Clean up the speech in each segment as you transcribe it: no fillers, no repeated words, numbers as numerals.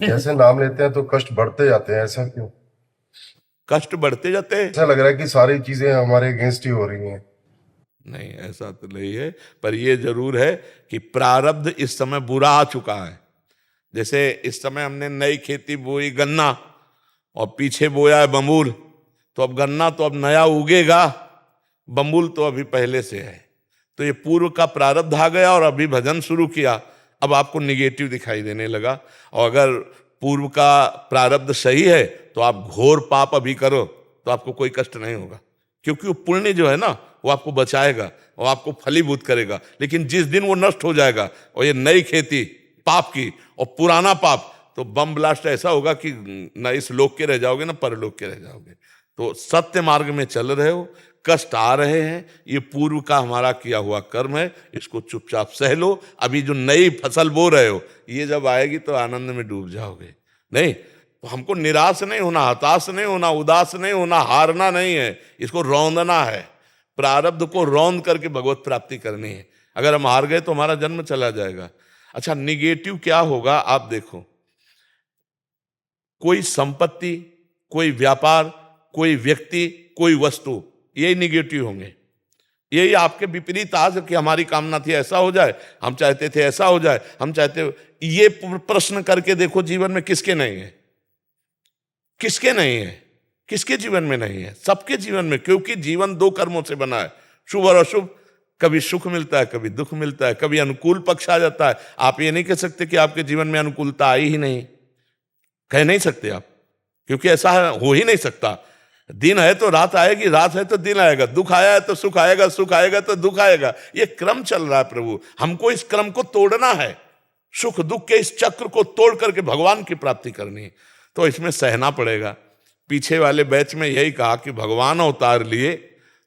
जैसे नाम लेते हैं तो कष्ट बढ़ते जाते हैं, ऐसा क्यों? कष्ट बढ़ते जाते हैं? ऐसा लग रहा है कि सारी चीजें हमारे अगेंस्ट ही हो रही हैं। नहीं, ऐसा तो नहीं है। पर यह जरूर है कि प्रारब्ध इस समय बुरा आ चुका है। जैसे इस समय हमने नई खेती बोई गन्ना, और पीछे बोया है बम्बूल, तो अब गन्ना तो अब नया उगेगा, बम्बूल तो अभी पहले से है। तो ये पूर्व का प्रारब्ध आ गया और अभी भजन शुरू किया, अब आपको निगेटिव दिखाई देने लगा। और अगर पूर्व का प्रारब्ध सही है तो आप घोर पाप अभी करो तो आपको कोई कष्ट नहीं होगा, क्योंकि वो पुण्य जो है ना वो आपको बचाएगा, वो आपको फलीभूत करेगा। लेकिन जिस दिन वो नष्ट हो जाएगा और ये नई खेती पाप की और पुराना पाप, तो बम ब्लास्ट ऐसा होगा कि न इस लोक के रह जाओगे ना परलोक के रह जाओगे। तो सत्य मार्ग में चल रहे हो, कष्ट आ रहे हैं, ये पूर्व का हमारा किया हुआ कर्म है, इसको चुपचाप सह लो। अभी जो नई फसल बो रहे हो ये जब आएगी तो आनंद में डूब जाओगे। नहीं तो हमको निराश नहीं होना, हताश नहीं होना, उदास नहीं होना, हारना नहीं है, इसको रौंदना है। प्रारब्ध को रौंद करके भगवत प्राप्ति करनी है। अगर हम हार गए तो हमारा जन्म चला जाएगा। अच्छा, निगेटिव क्या होगा आप देखो, कोई संपत्ति, कोई व्यापार, कोई व्यक्ति, कोई वस्तु, यही निगेटिव होंगे। यही आपके विपरीत आज कि हमारी कामना थी ऐसा हो जाए, हम चाहते थे ऐसा हो जाए, हम चाहते, ये प्रश्न करके देखो जीवन में किसके नहीं है? किसके नहीं है? किसके जीवन में नहीं है? सबके जीवन में, क्योंकि जीवन दो कर्मों से बना है, शुभ और अशुभ। कभी सुख मिलता है, कभी दुख मिलता है, कभी अनुकूल पक्ष आ जाता है। आप ये नहीं कह सकते कि आपके जीवन में अनुकूलता आई ही नहीं, कह नहीं सकते आप, क्योंकि ऐसा हो ही नहीं सकता। दिन है तो रात आएगी, रात है तो दिन आएगा, दुख आया है तो सुख आएगा, सुख आएगा तो दुख आएगा। ये क्रम चल रहा है प्रभु, हमको इस क्रम को तोड़ना है। सुख दुख के इस चक्र को तोड़ करके भगवान की प्राप्ति करनी है, तो इसमें सहना पड़ेगा। पीछे वाले बैच में यही कहा कि भगवान अवतार लिए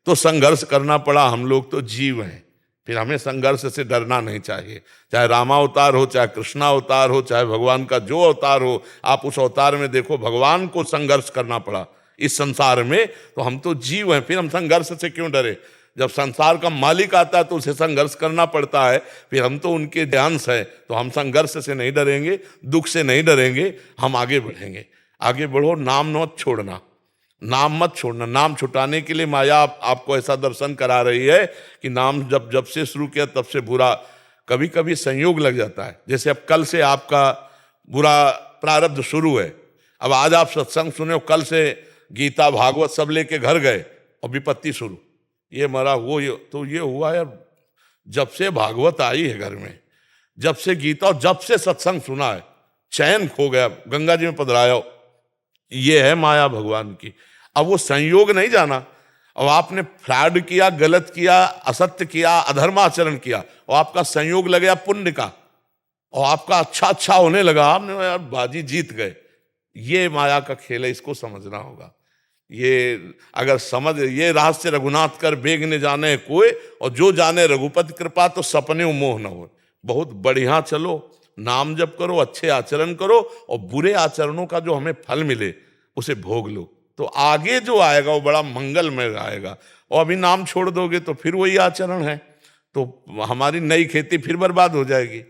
तो संघर्ष करना पड़ा, हम लोग तो जीव हैं, फिर हमें संघर्ष से डरना नहीं चाहिए। चाहे रामावतार हो, चाहे कृष्णा अवतार हो, चाहे भगवान का जो अवतार हो, आप उस अवतार में देखो भगवान को संघर्ष करना पड़ा इस संसार में, तो हम तो जीव हैं, फिर हम संघर्ष से क्यों डरे? जब संसार का मालिक आता है तो उसे संघर्ष करना पड़ता है, फिर हम तो उनके ध्यांस हैं, तो हम संघर्ष से नहीं डरेंगे, दुख से नहीं डरेंगे, हम आगे बढ़ेंगे। आगे बढ़ो, नाम मत छोड़ना, नाम मत छोड़ना। नाम छुटाने के लिए माया आपको ऐसा दर्शन करा रही है कि नाम जब जब से शुरू किया तब से बुरा, कभी कभी संयोग लग जाता है। जैसे अब कल से आपका बुरा प्रारब्ध शुरू है, अब आज आप सत्संग सुने हो, कल से गीता भागवत सब लेके घर गए और विपत्ति शुरू, ये मरा वो, ये तो ये हुआ यार, जब से भागवत आई है घर में, जब से गीता और जब से सत्संग सुना है, चैन खो गया, गंगा जी में पधराया। ये है माया भगवान की। अब वो संयोग नहीं जाना, और आपने फ्रॉड किया, गलत किया, असत्य किया, अधर्माचरण किया, और आपका संयोग लग गया पुण्य का, और आपका अच्छा अच्छा होने लगा, आपने यार बाजी जीत गए। ये माया का खेल है, इसको समझना होगा। ये अगर समझ, ये रहस्य रघुनाथ कर बेग ने जाने कोई, और जो जाने रघुपति कृपा तो सपने मोह न हो। बहुत बढ़िया चलो, नाम जप करो, अच्छे आचरण करो, और बुरे आचरणों का जो हमें फल मिले उसे भोग लो, तो आगे जो आएगा वो बड़ा मंगलमय आएगा। और अभी नाम छोड़ दोगे तो फिर वही आचरण है, तो हमारी नई खेती फिर बर्बाद हो जाएगी।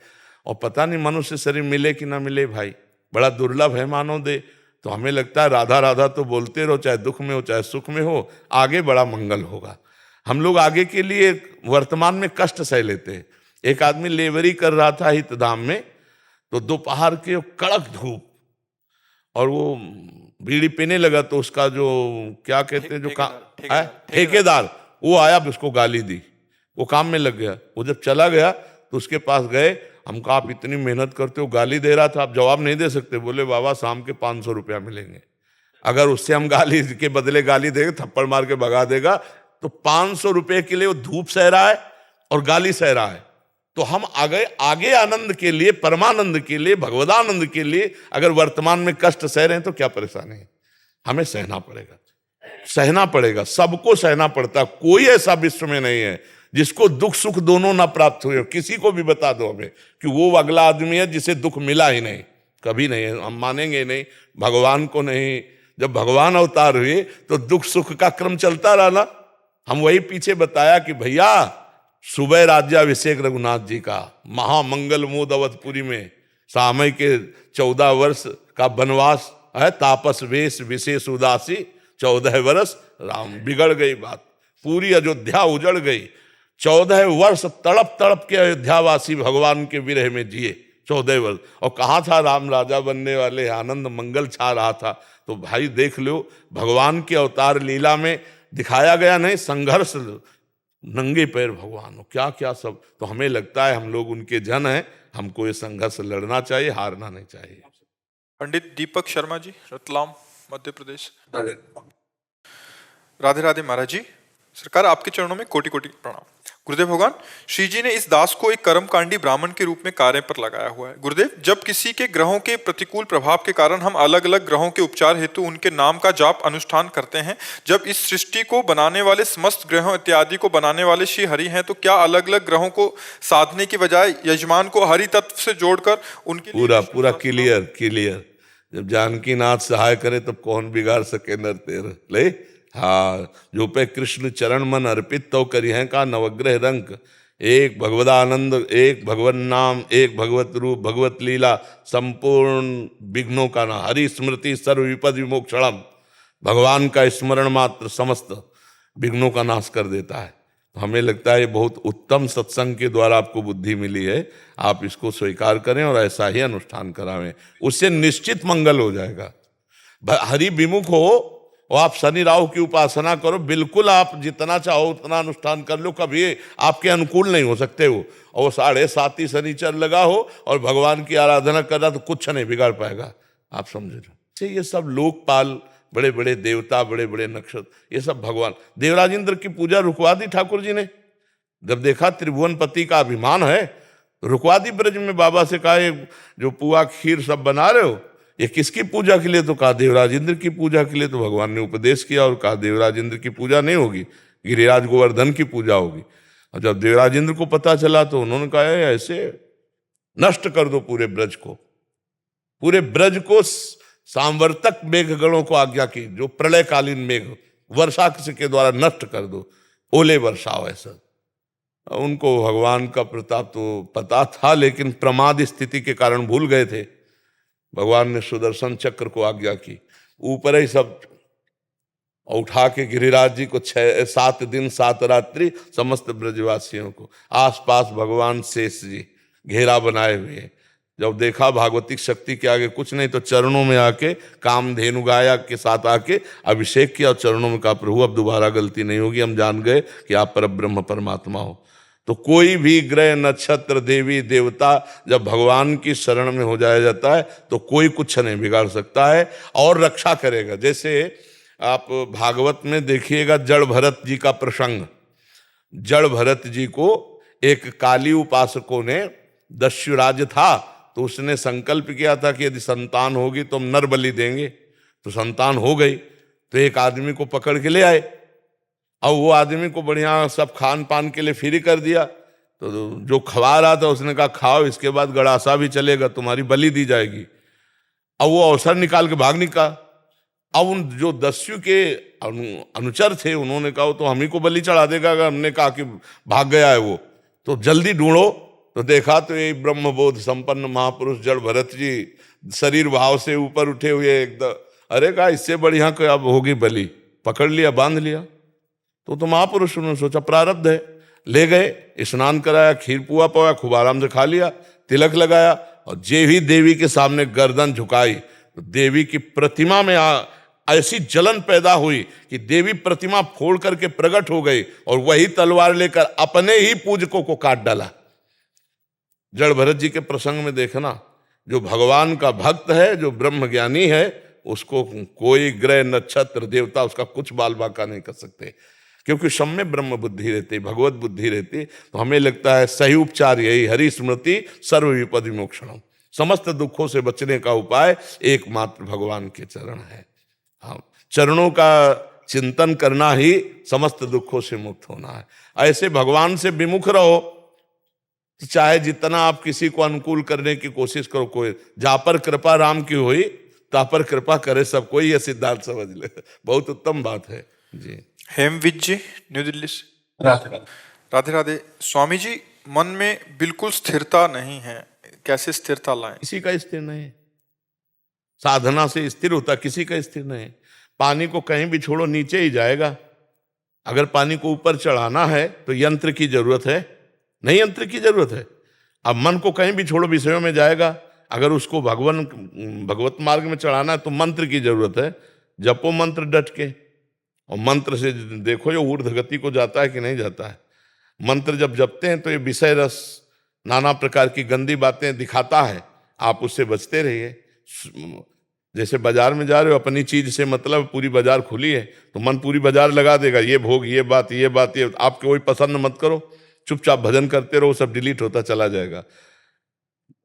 और पता नहीं मनुष्य शरीर मिले कि ना मिले भाई, बड़ा दुर्लभ है मानो दे। तो हमें लगता है राधा राधा तो बोलते रहो, चाहे दुख में हो चाहे सुख में हो, आगे बड़ा मंगल होगा। हम लोग आगे के लिए वर्तमान में कष्ट सह लेते हैं। एक आदमी लेबरी कर रहा था हितधाम में, तो दोपहर के कड़क धूप, और वो बीड़ी पीने लगा, तो उसका जो क्या कहते हैं, जो ठेकेदार, वो आया, उसको गाली दी, वो काम में लग गया। वो जब चला गया तो उसके पास गए, हम कहा आप इतनी मेहनत करते हो, गाली दे रहा था, आप जवाब नहीं दे सकते? बोले बाबा शाम के 500 रुपया मिलेंगे, अगर उससे हम गाली के बदले गाली देंगे, थप्पड़ मार के भगा देगा, तो 500 रुपये के लिए वो धूप सह रहा है और गाली सह रहा है। तो हम आगे आनंद के लिए, परमानंद के लिए, भगवदानंद के लिए अगर वर्तमान में कष्ट सह रहे हैं तो क्या परेशानी है? हमें सहना पड़ेगा, सहना पड़ेगा, सबको सहना पड़ता। कोई ऐसा विश्व में नहीं है जिसको दुख सुख दोनों ना प्राप्त हुए। किसी को भी बता दो हमें कि वो अगला आदमी है जिसे दुख मिला ही नहीं, कभी नहीं है, हम मानेंगे नहीं, भगवान को नहीं। जब भगवान अवतार हुए तो दुख सुख का क्रम चलता रहा ना। हम वही पीछे बताया कि भैया सुबह राज्याभिषेक रघुनाथ जी का, महामंगल मोद अवधपुरी में सामय के 14 वर्ष का वनवास है, तापस वेश विशेष उदासी 14 वर्ष राम। बिगड़ गई बात, पूरी अयोध्या उजड़ गई। 14 वर्ष तड़प तड़प के अयोध्यावासी भगवान के विरह में जिए, 14 वर्ष। और कहाँ था राम राजा बनने वाले, आनंद मंगल छा रहा था। तो भाई देख लो, भगवान के अवतार लीला में दिखाया गया नहीं संघर्ष, नंगे पैर भगवान हो, क्या क्या सब। तो हमें लगता है हम लोग उनके जन हैं, हमको ये संघर्ष लड़ना चाहिए, हारना नहीं चाहिए। पंडित दीपक शर्मा जी, रतलाम, मध्य प्रदेश। राधे राधे महाराज जी, सरकार आपके चरणों में कोटि कोटि प्रणाम। गुरुदेव भगवान, श्री जी ने इस दास को एक कर्मकांडी ब्राह्मण के रूप में कार्य पर लगाया हुआ है। गुरुदेव, जब किसी के ग्रहों के प्रतिकूल प्रभाव के कारण हम अलग अलग ग्रहों के उपचार हेतु उनके नाम का जाप अनुष्ठान करते हैं, जब इस सृष्टि को बनाने वाले समस्त ग्रहों इत्यादि को बनाने वाले श्री हरि हैं, तो क्या अलग अलग ग्रहों को साधने की बजाय यजमान को हरि तत्व से जोड़कर उनके पूरा क्लियर। जब जानकी नाथ सहाय करे तब कौन बिगाड़ सके नर तेर ले। हाँ, जो पे कृष्ण चरण मन अर्पित तो करी है का नवग्रह रंक। एक भगवदानंद, एक भगवन नाम, एक भगवत रूप, भगवत लीला, संपूर्ण विघ्नों का ना। हरि स्मृति सर्व विपद विमोक्षणम। भगवान का स्मरण मात्र समस्त विघ्नों का नाश कर देता है। तो हमें लगता है ये बहुत उत्तम सत्संग के द्वारा आपको बुद्धि मिली है, आप इसको स्वीकार करें और ऐसा ही अनुष्ठान करावें, उससे निश्चित मंगल हो जाएगा। हरि विमुख हो और आप शनि राहु की उपासना करो, बिल्कुल आप जितना चाहो उतना अनुष्ठान कर लो, कभी आपके अनुकूल नहीं हो सकते हो। और 7.5 ही शनिचर लगा हो और भगवान की आराधना कर रहा तो कुछ नहीं बिगाड़ पाएगा, आप समझे। ये सब लोकपाल, बड़े बड़े देवता, बड़े बड़े नक्षत्र, ये सब भगवान। देवराज इंद्र की पूजा रुकवा दी ठाकुर जी ने, जब देखा त्रिभुवनपति का अभिमान है, रुकवा दी। ब्रज में बाबा से कहा ये जो पुआ खीर सब बना रहे हो ये किसकी पूजा के लिए? तो कहा देवराज इंद्र की पूजा के लिए। तो भगवान ने उपदेश किया और कहा देवराज इंद्र की पूजा नहीं होगी, गिरिराज गोवर्धन की पूजा होगी। और जब देवराज इंद्र को पता चला तो उन्होंने कहा ऐसे नष्ट कर दो पूरे ब्रज को, पूरे ब्रज को सांवर्तक मेघगणों को आज्ञा की, जो प्रलयकालीन मेघ वर्षा के द्वारा नष्ट कर दो, ओले वर्षाओ ऐसा। उनको भगवान का प्रताप तो पता था, लेकिन प्रमाद स्थिति के कारण भूल गए थे। भगवान ने सुदर्शन चक्र को आज्ञा की, ऊपर ही सब उठा के गिरिराज जी को 7 दिन 7 रात्रि समस्त ब्रजवासियों को, आसपास भगवान शेष जी घेरा बनाए हुए। जब देखा भागवतिक शक्ति के आगे कुछ नहीं, तो चरणों में आके कामधेनु गाया के साथ आके अभिषेक किया और चरणों में कहा प्रभु अब दोबारा गलती नहीं होगी, हम जान गए कि आप परब्रह्म परमात्मा हो। तो कोई भी ग्रह नक्षत्र देवी देवता जब भगवान की शरण में हो जाया जाता है तो कोई कुछ नहीं बिगाड़ सकता है और रक्षा करेगा। जैसे आप भागवत में देखिएगा जड़ भरत जी का प्रसंग। जड़ भरत जी को एक काली उपासकों ने, दस्युराज था तो उसने संकल्प किया था कि यदि संतान होगी तो हम नर बलि देंगे। तो संतान हो गई तो एक आदमी को पकड़ के ले आए और वो आदमी को बढ़िया सब खान पान के लिए फ्री कर दिया। तो जो खवा रहा था उसने कहा खाओ, इसके बाद गड़ासा भी चलेगा, तुम्हारी बलि दी जाएगी। अब वो अवसर निकाल के भाग निकला। अब उन जो दस्यु के अनुचर थे उन्होंने कहा तो हम ही को बलि चढ़ा देगा। अगर हमने कहा कि भाग गया है वो, तो जल्दी ढूंढो। तो देखा तो ये ब्रह्मबोध संपन्न महापुरुष जड़ भरत जी शरीर भाव से ऊपर उठे हुए एकदम। अरे कहा इससे बढ़िया कोई अब होगी बलि। पकड़ लिया, बांध लिया। तो महापुरुष उन्होंने सोचा प्रारब्ध है, ले गए, स्नान कराया, खीर पुआ पवा, खूब आराम से खा लिया, तिलक लगाया। और जे ही देवी के सामने गर्दन झुकाई तो देवी की प्रतिमा में ऐसी जलन पैदा हुई कि देवी प्रतिमा फोड़ करके प्रकट हो गई और वही तलवार लेकर अपने ही पूजकों को काट डाला। जड़ भरत जी के प्रसंग में देखना, जो भगवान का भक्त है, जो ब्रह्म ज्ञानी है, उसको कोई ग्रह नक्षत्र देवता उसका कुछ बाल बाका नहीं कर सकते, क्योंकि सब में ब्रह्म बुद्धि रहती, भगवत बुद्धि रहती। तो हमें लगता है सही उपचार यही, हरि स्मृति सर्व विपद विमोक्षणम। समस्त दुखों से बचने का उपाय एकमात्र भगवान के चरण है। हाँ, चरणों का चिंतन करना ही समस्त दुखों से मुक्त होना है। ऐसे भगवान से विमुख रहो, चाहे जितना आप किसी को अनुकूल करने की कोशिश करो, कोई जा पर कृपा राम की हुई ता पर कृपा करे सब कोई, यह सिद्धांत समझ ले। बहुत उत्तम बात है जी। हेमविज जी, न्यू दिल्ली से। राधे राधे। स्वामी जी, मन में बिल्कुल स्थिरता नहीं है, कैसे स्थिरता लाएं? किसी का स्थिर नहीं है। साधना से स्थिर होता, किसी का स्थिर नहीं है। पानी को कहीं भी छोड़ो नीचे ही जाएगा। अगर पानी को ऊपर चढ़ाना है तो यंत्र की जरूरत है? नहीं, यंत्र की जरूरत है। अब मन को कहीं भी छोड़ो विषयों में जाएगा। अगर उसको भगवत मार्ग में चढ़ाना है तो मंत्र की जरूरत है। जपो मंत्र डट के, और मंत्र से देखो ये ऊर्ध्व गति को जाता है कि नहीं जाता है। मंत्र जब जपते हैं तो ये विषय रस, नाना प्रकार की गंदी बातें दिखाता है, आप उससे बचते रहिए। जैसे बाजार में जा रहे हो, अपनी चीज से मतलब पूरी बाजार खुली है तो मन पूरी बाजार लगा देगा, ये भोग, ये बात, ये बात, ये आपको कोई पसंद मत करो, चुपचाप भजन करते रहो, सब डिलीट होता चला जाएगा।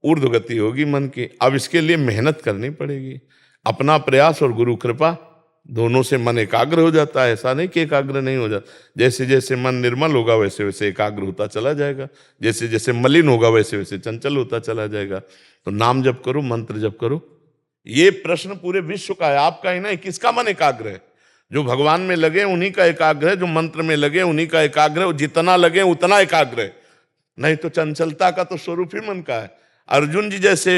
ऊर्ध्व गति होगी मन की। अब इसके लिए मेहनत करनी पड़ेगी, अपना प्रयास और गुरु कृपा दोनों से मन एकाग्र हो जाता है। ऐसा नहीं कि एकाग्र नहीं हो जाता। जैसे जैसे मन निर्मल होगा वैसे वैसे एकाग्र होता चला जाएगा, जैसे जैसे मलिन होगा वैसे वैसे चंचल होता चला जाएगा। तो नाम जप करो, मंत्र जप करो। ये प्रश्न पूरे विश्व का है, आपका ही नहीं। किसका मन एकाग्र है? जो भगवान में लगे उन्हीं का एकाग्र है, जो मंत्र में लगे उन्हीं का एकाग्र है। जितना लगे उतना एकाग्र है, नहीं तो चंचलता का तो स्वरूप ही मन का है। अर्जुन जी जैसे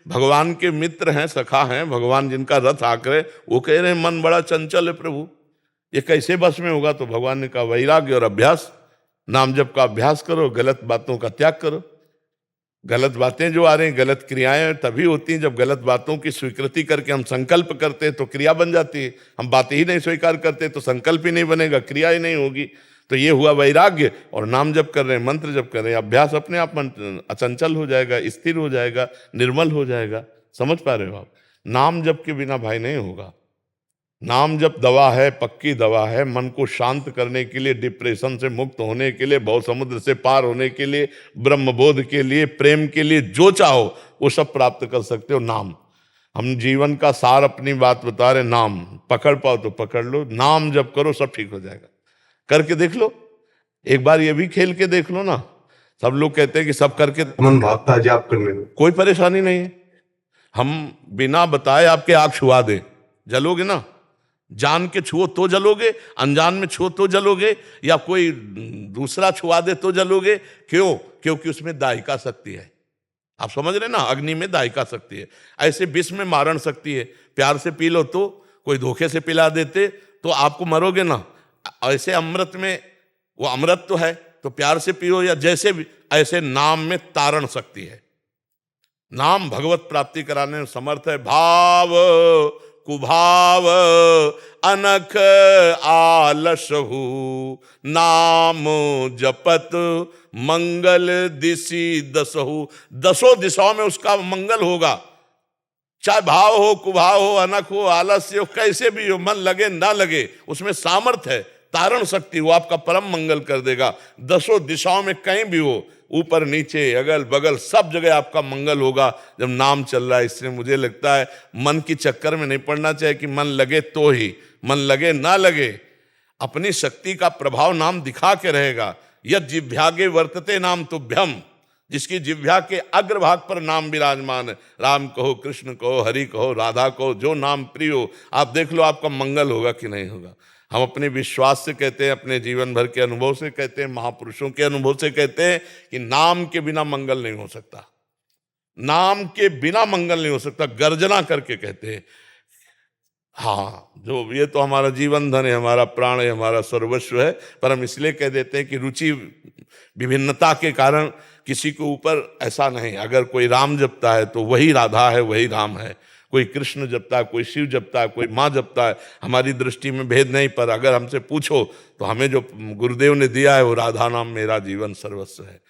भगवान के मित्र हैं, सखा हैं, भगवान जिनका रथ आकर, वो कह रहे हैं मन बड़ा चंचल है प्रभु, ये कैसे बस में होगा? तो भगवान ने कहा वैराग्य और अभ्यास, नाम जप का अभ्यास करो, गलत बातों का त्याग करो। गलत बातें जो आ रही हैं, गलत क्रियाएं तभी होती हैं जब गलत बातों की स्वीकृति करके हम संकल्प करते हैं तो क्रिया बन जाती है। हम बातें ही नहीं स्वीकार करते तो संकल्प ही नहीं बनेगा, क्रिया ही नहीं होगी। तो ये हुआ वैराग्य। और नाम जप कर रहे हैं, मंत्र जप कर रहे हैं, अभ्यास अपने आप अचंचल हो जाएगा, स्थिर हो जाएगा, निर्मल हो जाएगा। समझ पा रहे हो आप? नाम जप के बिना भाई नहीं होगा। नाम जप दवा है, पक्की दवा है। मन को शांत करने के लिए, डिप्रेशन से मुक्त होने के लिए, भव समुद्र से पार होने के लिए, ब्रह्मबोध के लिए, प्रेम के लिए, जो चाहो वो सब प्राप्त कर सकते हो। नाम, हम जीवन का सार अपनी बात बता रहे। नाम पकड़ पाओ तो पकड़ लो, नाम जप करो, सब ठीक हो जाएगा। करके देख लो, एक बार ये भी खेल के देख लो ना। सब लोग कहते हैं कि सब करके मन भागता है जाप करने में, कोई परेशानी नहीं है। हम बिना बताए आपके आग छुआ दे, जलोगे ना? जान के छुओ तो जलोगे, अनजान में छुओ तो जलोगे, या कोई दूसरा छुआ दे तो जलोगे। क्यों? क्योंकि उसमें दायिका शक्ति है। आप समझ रहे ना, अग्नि में दायिका शक्ति है। ऐसे विष में मारण शक्ति है। प्यार से पी लो तो, कोई धोखे से पिला देते तो आपको मरोगे ना। ऐसे अमृत में, वो अमृत तो है तो प्यार से पियो या जैसे भी, ऐसे नाम में तारण शक्ति है। नाम भगवत प्राप्ति कराने में समर्थ है। भाव कुभाव अनख आलसहु, नाम जपत मंगल दिशि दसहु। दसों दिशाओं में उसका मंगल होगा। चाहे भाव हो, कुभाव हो, अनख हो, आलस्य हो, कैसे भी हो, मन लगे ना लगे, उसमें सामर्थ्य है, तारण शक्ति, वो आपका परम मंगल कर देगा। दसों दिशाओं में कहीं भी हो, ऊपर नीचे अगल बगल सब जगह आपका मंगल होगा जब नाम चल रहा है। इसलिए मुझे लगता है मन की चक्कर में नहीं पड़ना चाहिए कि मन लगे तो ही, मन लगे ना लगे, अपनी शक्ति का प्रभाव नाम दिखा के रहेगा। यद जिह्वागे वर्तते नाम तुभ्यम, जिसकी जिह्वा के अग्रभाग पर नाम विराजमान है। राम कहो, कृष्ण कहो, हरि कहो, राधा कहो, जो नाम प्रिय हो, आप देख लो आपका मंगल होगा कि नहीं होगा। हम अपने विश्वास से कहते हैं, अपने जीवन भर के अनुभव से कहते हैं, महापुरुषों के अनुभव से कहते हैं कि नाम के बिना मंगल नहीं हो सकता। नाम के बिना मंगल नहीं हो सकता। गर्जना करके कहते हैं। हाँ, जो ये तो हमारा जीवन धन है, हमारा प्राण है, हमारा सर्वस्व है। पर हम इसलिए कह देते हैं कि रुचि विभिन्नता के कारण किसी के ऊपर ऐसा नहीं। अगर कोई राम जपता है तो वही राधा है, वही राम है। कोई कृष्ण जपता है, कोई शिव जपता है, कोई माँ जपता है, हमारी दृष्टि में भेद नहीं। पर अगर हमसे पूछो तो हमें जो गुरुदेव ने दिया है वो राधा नाम मेरा जीवन सर्वस्व है।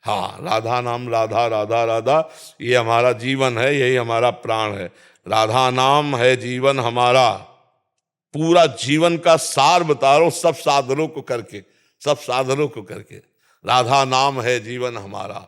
हाँ, राधा नाम, राधा राधा राधा, ये हमारा जीवन है, यही हमारा प्राण है। राधा नाम है जीवन हमारा। पूरा जीवन का सार बता रहा हूं, सब साधनों को करके, सब साधनों को करके। राधा नाम है जीवन हमारा।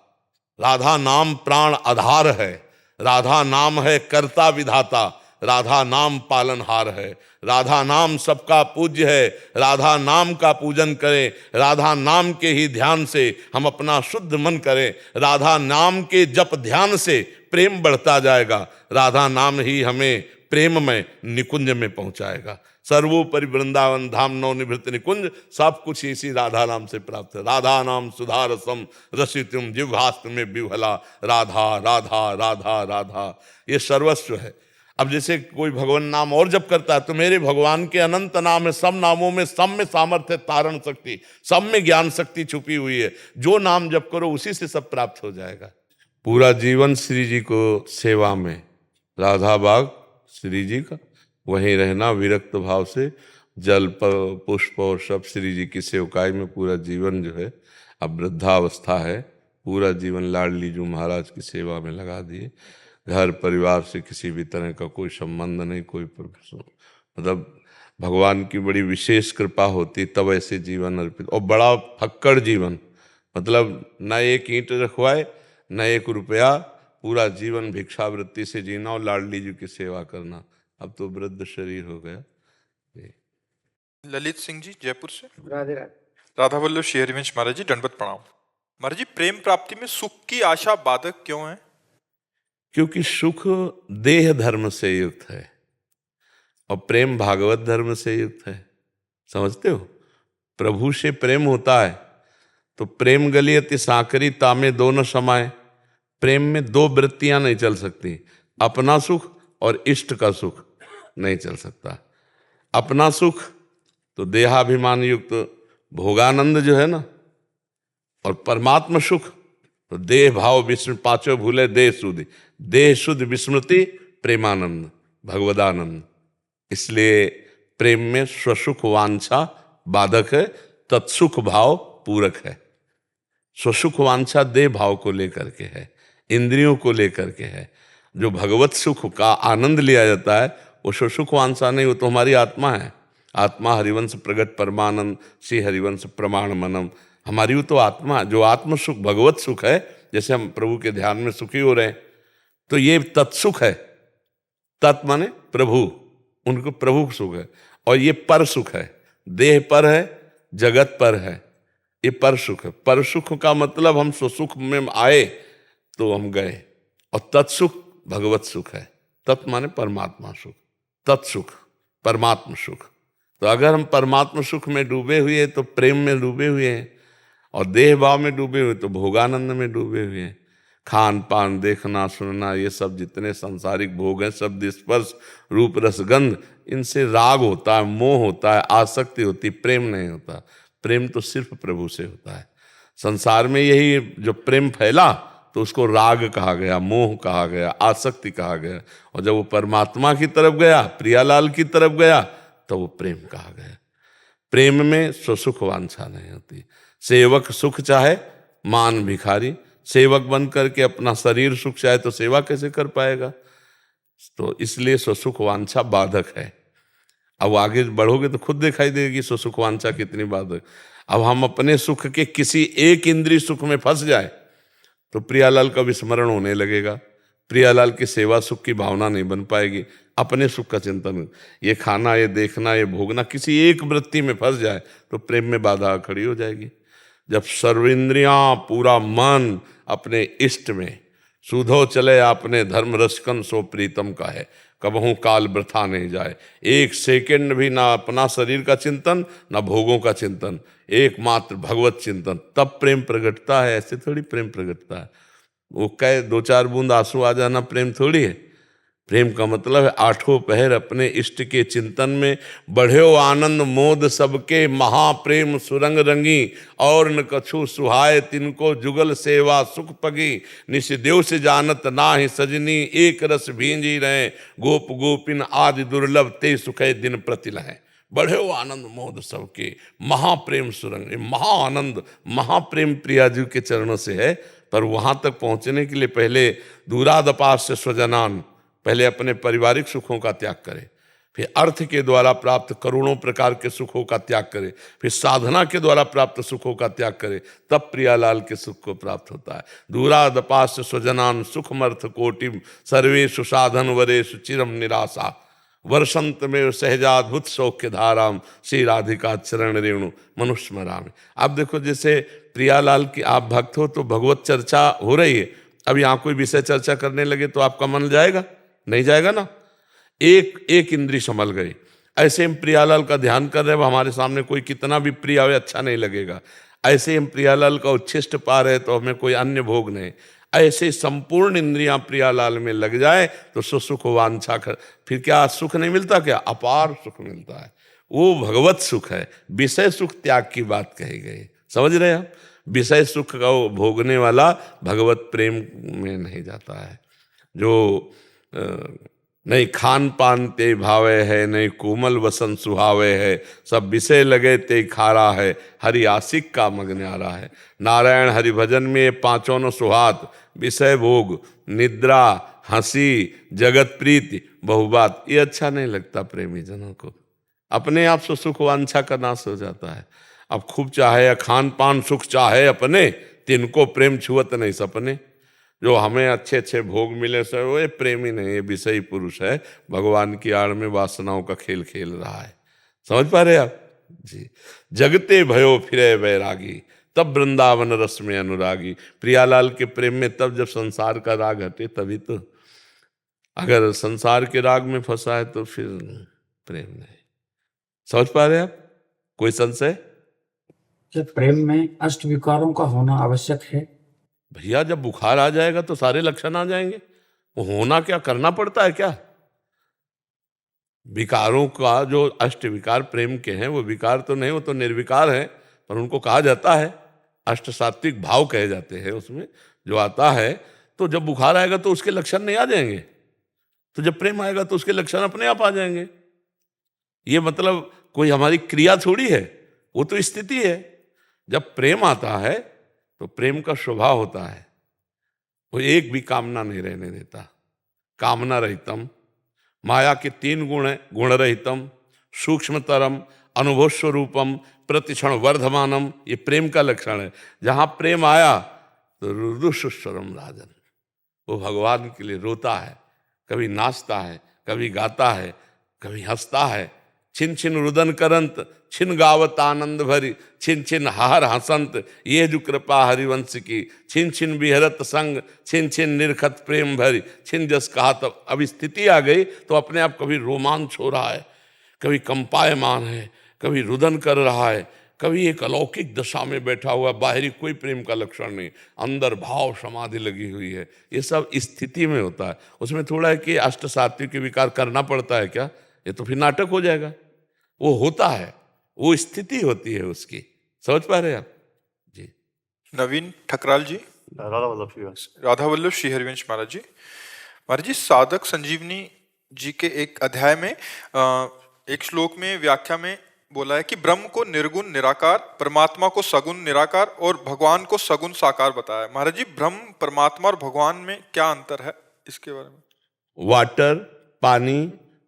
राधा नाम प्राण आधार है। राधा नाम है कर्ता विधाता। राधा नाम पालनहार है। राधा नाम सबका पूज्य है। राधा नाम का पूजन करें। राधा नाम के ही ध्यान से हम अपना शुद्ध मन करें। राधा नाम के जप ध्यान से प्रेम बढ़ता जाएगा। राधा नाम ही हमें प्रेममय निकुंज में पहुंचाएगा। सर्वोपरि वृंदावन धाम नव निवृत्त निकुंज, सब कुछ इसी राधा नाम से प्राप्त है। राधा नाम सुधा रसम रसितुम जिह्वास्त में विह्वला, राधा राधा राधा राधा, ये सर्वस्व है। अब जैसे कोई भगवान नाम और जप करता है तो मेरे भगवान के अनंत नाम है, सब नामों में सब में सामर्थ्य तारण शक्ति, सब में ज्ञान शक्ति छुपी हुई है। जो नाम जप करो उसी से सब प्राप्त हो जाएगा। पूरा जीवन श्री जी को सेवा में, राधा बाग श्री जी का, वहीं रहना विरक्त भाव से, जल पुष्प और सब श्री जी की सेवकाई में पूरा जीवन जो है, अब वृद्धावस्था है, पूरा जीवन लाडली जी महाराज की सेवा में लगा दिए। घर परिवार से किसी भी तरह का कोई संबंध नहीं, कोई मतलब भगवान की बड़ी विशेष कृपा होती तब ऐसे जीवन अर्पित, और बड़ा फक्कड़ जीवन, मतलब न एक ईंट रखवाए न एक रुपया, पूरा जीवन भिक्षावृत्ति से जीना और लाडली जी की सेवा करना। अब तो वृद्ध शरीर हो गया। ललित सिंह जी जयपुर से। राधे राधे। राधा वल्लभ श्री हरिवंश महाराज जी, दंडवत प्रणाम। महाराज जी, प्रेम प्राप्ति में सुख की आशा बाधक क्यों है? क्योंकि सुख देह धर्म से युक्त है और प्रेम भागवत धर्म से युक्त है। समझते हो? प्रभु से प्रेम होता है तो प्रेम गलियति साकरी तामे दोनों समाये। प्रेम में दो वृत्तियां नहीं चल सकती, अपना सुख और इष्ट का सुख नहीं चल सकता। अपना सुख तो देहाभिमान युक्त भोगानंद जो है ना, और परमात्मा सुख तो देह भाव विस्मृति, पांचों भूले देह शुद्धि, देह शुद्ध विस्मृति प्रेमानंद भगवदानंद। इसलिए प्रेम में स्वसुख वांछा बाधक है, तत्सुख भाव पूरक है। स्वसुख वांछा देह भाव को लेकर के है, इंद्रियों को लेकर के है। जो भगवत सुख का आनंद लिया जाता है वो स्वसुख वांछा नहीं, वो तो हमारी आत्मा है। आत्मा हरिवंश प्रगट परमानंद श्री हरिवंश प्रमाण मनम, हमारी वो तो आत्मा, जो आत्म सुख भगवत सुख है। जैसे हम प्रभु के ध्यान में सुखी हो रहे हैं तो ये तत्सुख है। तत् माने प्रभु, उनको प्रभु सुख है। और ये पर सुख है, देह पर है, जगत पर है, ये पर सुख है। पर सुख का मतलब हम स्वसुख में आए तो हम गए, और तत्सुख भगवत सुख है। तत् माने परमात्मा सुख, तत्सुख परमात्मा सुख। तो अगर हम परमात्मा सुख में डूबे हुए तो प्रेम में डूबे हुए हैं, और देह भाव में डूबे हुए तो भोगानंद में डूबे हुए हैं। खान पान देखना सुनना ये सब जितने सांसारिक भोग हैं, शब्द स्पर्श रूप रस गंध, इनसे राग होता है, मोह होता है, आसक्ति होती, प्रेम नहीं होता। प्रेम तो सिर्फ प्रभु से होता है। संसार में यही जो प्रेम फैला तो उसको राग कहा गया, मोह कहा गया, आसक्ति कहा गया। और जब वो परमात्मा की तरफ गया, प्रियालाल की तरफ गया, तो वो प्रेम कहा गया। प्रेम में स्वसुख वांछा नहीं होती। सेवक सुख चाहे मान भिखारी, सेवक बन करके अपना शरीर सुख चाहे तो सेवा कैसे कर पाएगा? तो इसलिए स्वसुख वांछा बाधक है। अब आगे बढ़ोगे तो खुद दिखाई देगी स्वसुख वांछा कितनी बाधक। अब हम अपने सुख के किसी एक इंद्रिय सुख में फंस जाए तो प्रियालाल का विस्मरण होने लगेगा, प्रियालाल की सेवा सुख की भावना नहीं बन पाएगी। अपने सुख का चिंतन, ये खाना, ये देखना, ये भोगना, किसी एक वृत्ति में फंस जाए तो प्रेम में बाधा खड़ी हो जाएगी। जब सर्वेंद्रियां पूरा मन अपने इष्ट में, सुधो चले आपने धर्म रसकन सो प्रीतम का है, कबहू काल वृथा नहीं जाए। एक सेकंड भी ना अपना शरीर का चिंतन ना भोगों का चिंतन, एकमात्र भगवत चिंतन, तब प्रेम प्रगटता है। ऐसे थोड़ी प्रेम प्रगटता है, वो कहे दो चार बूंद आंसू आ जाना प्रेम थोड़ी है। प्रेम का मतलब है आठों पहर अपने इष्ट के चिंतन में बढ़्यो आनंद मोद सबके, महाप्रेम सुरंग रंगी, और न कछु सुहाय तिनको जुगल सेवा सुख पगी, निशिदेव से जानत नाहि सजनी, एक रस भींजी रहे गोप गोपिन आदि दुर्लभ, ते सुखे दिन प्रति लहे। बढ़्यो आनंद मोद सबके, महाप्रेम सुरंग, महा आनंद महाप्रेम प्रिया जी के चरणों से है। पर वहां तक पहुंचने के लिए पहले दूरादपास से स्वजनान, पहले अपने पारिवारिक सुखों का त्याग करें, फिर अर्थ के द्वारा प्राप्त करोड़ों प्रकार के सुखों का त्याग करें, फिर साधना के द्वारा प्राप्त सुखों का त्याग करें, तब प्रियालाल के सुख को प्राप्त होता है। दूरादपास स्वजनान सुखमर्थ कोटिम, सर्वेषु साधन वरेषु चिरम निराशा, वर्षंत में सहजाद्भुत सौख्य धाराम, श्री राधिका चरण रेणु मनुस्मराम। अब देखो, जैसे प्रियालाल की आप भक्त हो तो भगवत चर्चा हो रही है, अब यहाँ कोई विषय चर्चा करने लगे तो आपका मन जाएगा? नहीं जाएगा ना। एक एक इंद्री संभल गई। ऐसे हम प्रियालाल का ध्यान कर रहे हैं, हमारे सामने कोई कितना भी प्रिय आवे अच्छा नहीं लगेगा। ऐसे हम प्रियालाल का उच्छिष्ट पा रहे तो हमें कोई अन्य भोग नहीं। ऐसे संपूर्ण इंद्रियां प्रियालाल में लग जाए तो सुख वांछा कर, फिर क्या सुख नहीं मिलता, क्या अपार सुख मिलता है। वो भगवत सुख है। विषय सुख त्याग की बात कही गई, समझ रहे हैं आप। विषय सुख का भोगने वाला भगवत प्रेम में नहीं जाता है। जो नहीं खान पान ते भावे है, नहीं कोमल वसन सुहावे है, सब विषय लगे ते खारा है, हरि आशिक का मगन्यारा है। नारायण हरि भजन में पांचों न सुहात, विषय भोग, निद्रा, हंसी, जगत प्रीति, बहुबात, ये अच्छा नहीं लगता प्रेमी जनों को। अपने आप से सुख वांछा का नाश हो जाता है। अब खूब चाहे या खान पान सुख चाहे अपने, तिनको प्रेम छुअत नहीं सपने। जो हमें अच्छे अच्छे भोग मिले सर वो प्रेमी नहीं, ये विषयी पुरुष है, भगवान की आड़ में वासनाओं का खेल खेल रहा है। समझ पा रहे आप जी। जगते भयो फिरे वैरागी, तब वृंदावन रस में अनुरागी। प्रियालाल के प्रेम में तब जब संसार का राग हटे तभी तो। अगर संसार के राग में फंसा है तो फिर प्रेम नहीं। समझ पा रहे आप, कोई संशय? जब प्रेम में अष्ट विकारों का होना आवश्यक है। भैया जब बुखार आ जाएगा तो सारे लक्षण आ जाएंगे। वो होना क्या, करना पड़ता है क्या? विकारों का जो अष्ट विकार प्रेम के हैं वो विकार तो नहीं, वो तो निर्विकार है, पर उनको कहा जाता है अष्ट सात्विक भाव कहे जाते हैं उसमें जो आता है। तो जब बुखार आएगा तो उसके लक्षण नहीं आ जाएंगे, तो जब प्रेम आएगा तो उसके लक्षण अपने आप आ जाएंगे। ये मतलब कोई हमारी क्रिया थोड़ी है, वो तो स्थिति है। जब प्रेम आता है तो प्रेम का स्वभाव होता है, वो एक भी कामना नहीं रहने देता। कामना रहितम, माया के 3 गुण है, गुण रहितम, सूक्ष्मतरम, अनुभव स्वरूपम, प्रतिक्षण वर्धमानम, ये प्रेम का लक्षण है। जहां प्रेम आया तो रुदुस्वरम राजन, वो भगवान के लिए रोता है, कभी नाचता है, कभी गाता है, कभी हंसता है। छिन छिन रुदन करंत, छिन गावत आनंद भरी, छिन छिन हार हसंत, ये जो कृपा हरिवंश की, छिन छिन विहरत संग, छिन छिन निरखत प्रेम भरी, छिन जस कहा। तब अब स्थिति आ गई तो अपने आप कभी रोमांच हो रहा है, कभी कंपायमान है, कभी रुदन कर रहा है, कभी एक अलौकिक दशा में बैठा हुआ, बाहरी कोई प्रेम का लक्षण नहीं, अंदर भाव समाधि लगी हुई है। ये सब स्थिति में होता है। उसमें थोड़ा है कि अष्ट सात्विक विकार करना पड़ता है क्या, ये तो फिर नाटक हो जाएगा। वो होता है, वो स्थिति होती है उसकी। समझ पा रहे हैं आप जी। नवीन ठकराल जी। राधा वल्लभ श्री हरिवंश महाराज जी। महाराज जी, साधक संजीवनी जी के एक अध्याय में एक श्लोक में व्याख्या में बोला है कि ब्रह्म को निर्गुण निराकार, परमात्मा को सगुण निराकार और भगवान को सगुण साकार बताया। महाराज जी, ब्रह्म, परमात्मा और भगवान में क्या अंतर है, इसके बारे में? वाटर, पानी,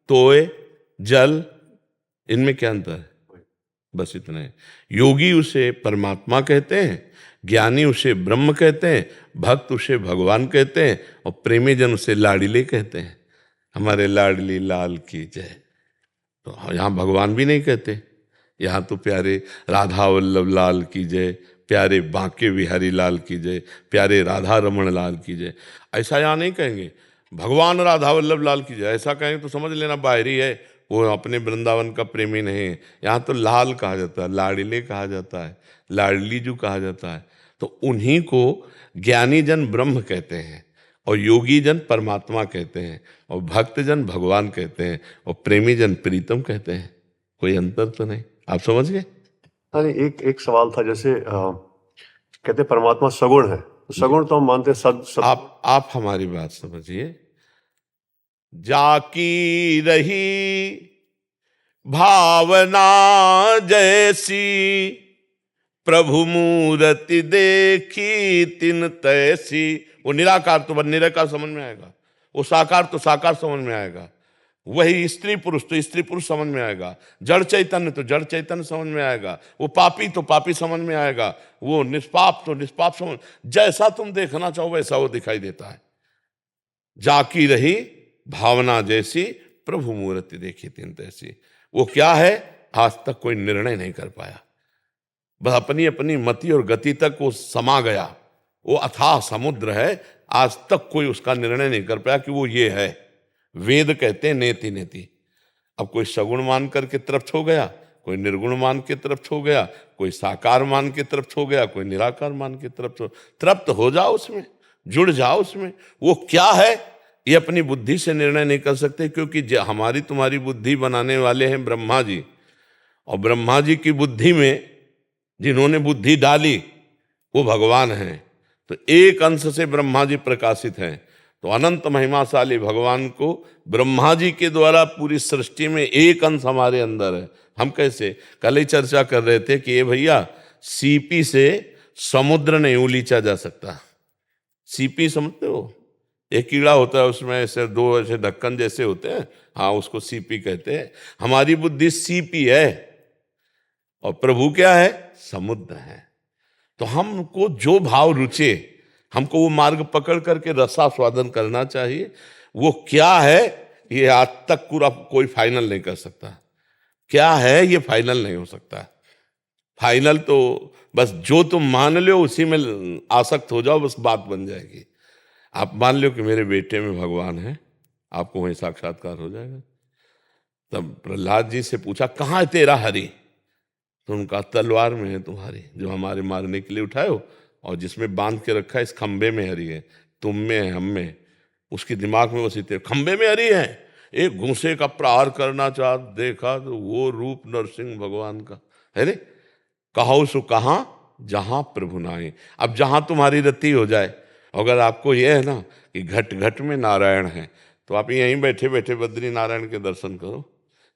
तोय, जल, इनमें क्या अंतर है? बस इतना है। योगी उसे परमात्मा कहते हैं, ज्ञानी उसे ब्रह्म कहते हैं, भक्त उसे भगवान कहते हैं और प्रेमी जन उसे लाडले कहते हैं। हमारे लाडली लाल की जय। तो यहाँ भगवान भी नहीं कहते, यहाँ तो प्यारे राधा वल्लभ लाल की जय, प्यारे बांके बिहारी लाल की जय, प्यारे राधा रमण लाल की जय, ऐसा यहाँ नहीं कहेंगे। भगवान राधा वल्लभ लाल की जय ऐसा कहेंगे तो समझ लेना बाहरी है, वो अपने वृंदावन का प्रेमी नहीं है। यहाँ तो लाल कहा जाता है, लाडले कहा जाता है, लाडली जो कहा जाता है। तो उन्हीं को ज्ञानी जन ब्रह्म कहते हैं और योगी जन परमात्मा कहते हैं और भक्त जन भगवान कहते हैं और प्रेमी जन प्रीतम कहते हैं। कोई अंतर तो नहीं, आप समझ गए? अरे एक सवाल था, जैसे कहते परमात्मा सगुण है, तो सगुण तो हम मानते हैं सद। आप हमारी बात समझिए। जाकी रही भावना जैसी, प्रभु मूर्ति देखी तिन तैसी। वो निराकार तो निराकार समझ में आएगा, वो साकार तो साकार समझ में आएगा, वही स्त्री पुरुष तो स्त्री पुरुष समझ में आएगा, जड़ चैतन्य तो जड़ चैतन्य समझ में आएगा, वो पापी तो पापी समझ में आएगा, वो निष्पाप तो निष्पाप समझ। जैसा तुम देखना चाहो वैसा वो दिखाई देता है। जाकी रही भावना जैसी, प्रभु मूर्ति देखी तिन तैसी। वो क्या है, आज तक कोई निर्णय नहीं कर पाया, बस अपनी अपनी मति और गति तक वो समा गया। वो अथाह समुद्र है, आज तक कोई उसका निर्णय नहीं कर पाया कि वो ये है। वेद कहते हैं नेति नेति। अब कोई सगुण मान करके तृप्त हो गया, कोई निर्गुण मान के तृप्त हो गया, कोई साकार मान के तृप्त हो गया, कोई निराकार मान के तृप्त हो जाओ उसमें, जुड़ जाओ उसमें। वो क्या है ये अपनी बुद्धि से निर्णय नहीं कर सकते, क्योंकि हमारी तुम्हारी बुद्धि बनाने वाले हैं ब्रह्मा जी, और ब्रह्मा जी की बुद्धि में जिन्होंने बुद्धि डाली वो भगवान हैं। तो एक अंश से ब्रह्मा जी प्रकाशित हैं, तो अनंत महिमाशाली भगवान को ब्रह्मा जी के द्वारा पूरी सृष्टि में एक अंश हमारे अंदर है। हम कैसे, कल ही चर्चा कर रहे थे कि ये भैया सीपी से समुद्र नहीं उलीचा जा सकता। सीपी समझते हो, एक कीड़ा होता है उसमें ऐसे दो ऐसे ढक्कन जैसे होते हैं, हाँ उसको सीपी कहते हैं। हमारी बुद्धि सीपी है और प्रभु क्या है, समुद्र है। तो हमको जो भाव रुचे, हमको वो मार्ग पकड़ करके रसास्वादन करना चाहिए। वो क्या है ये आज तक पूरा कोई फाइनल नहीं कर सकता। क्या है ये फाइनल नहीं हो सकता। फाइनल तो बस जो तुम मान लो उसी में आसक्त हो जाओ, बस बात बन जाएगी। आप मान लो कि मेरे बेटे में भगवान है, आपको वहीं साक्षात्कार हो जाएगा। तब प्रहलाद जी से पूछा कहाँ है तेरा हरि, तो उनका तलवार में है तुम्हारी, जो हमारे मारने के लिए उठाए हो, और जिसमें बांध के रखा है इस खंबे में हरि है, तुम में है, हम में। उसके दिमाग में बस इतने खंबे में हरि है। एक घूंसे का प्रहार करना चाह देखा तो वो रूप नरसिंह भगवान का है रे। कहो सो कहाँ जहां प्रभु नाई। अब जहां तुम्हारी रति हो जाए, अगर आपको यह है ना कि घट घट में नारायण है, तो आप यहीं बैठे बैठे बद्री नारायण के दर्शन करो।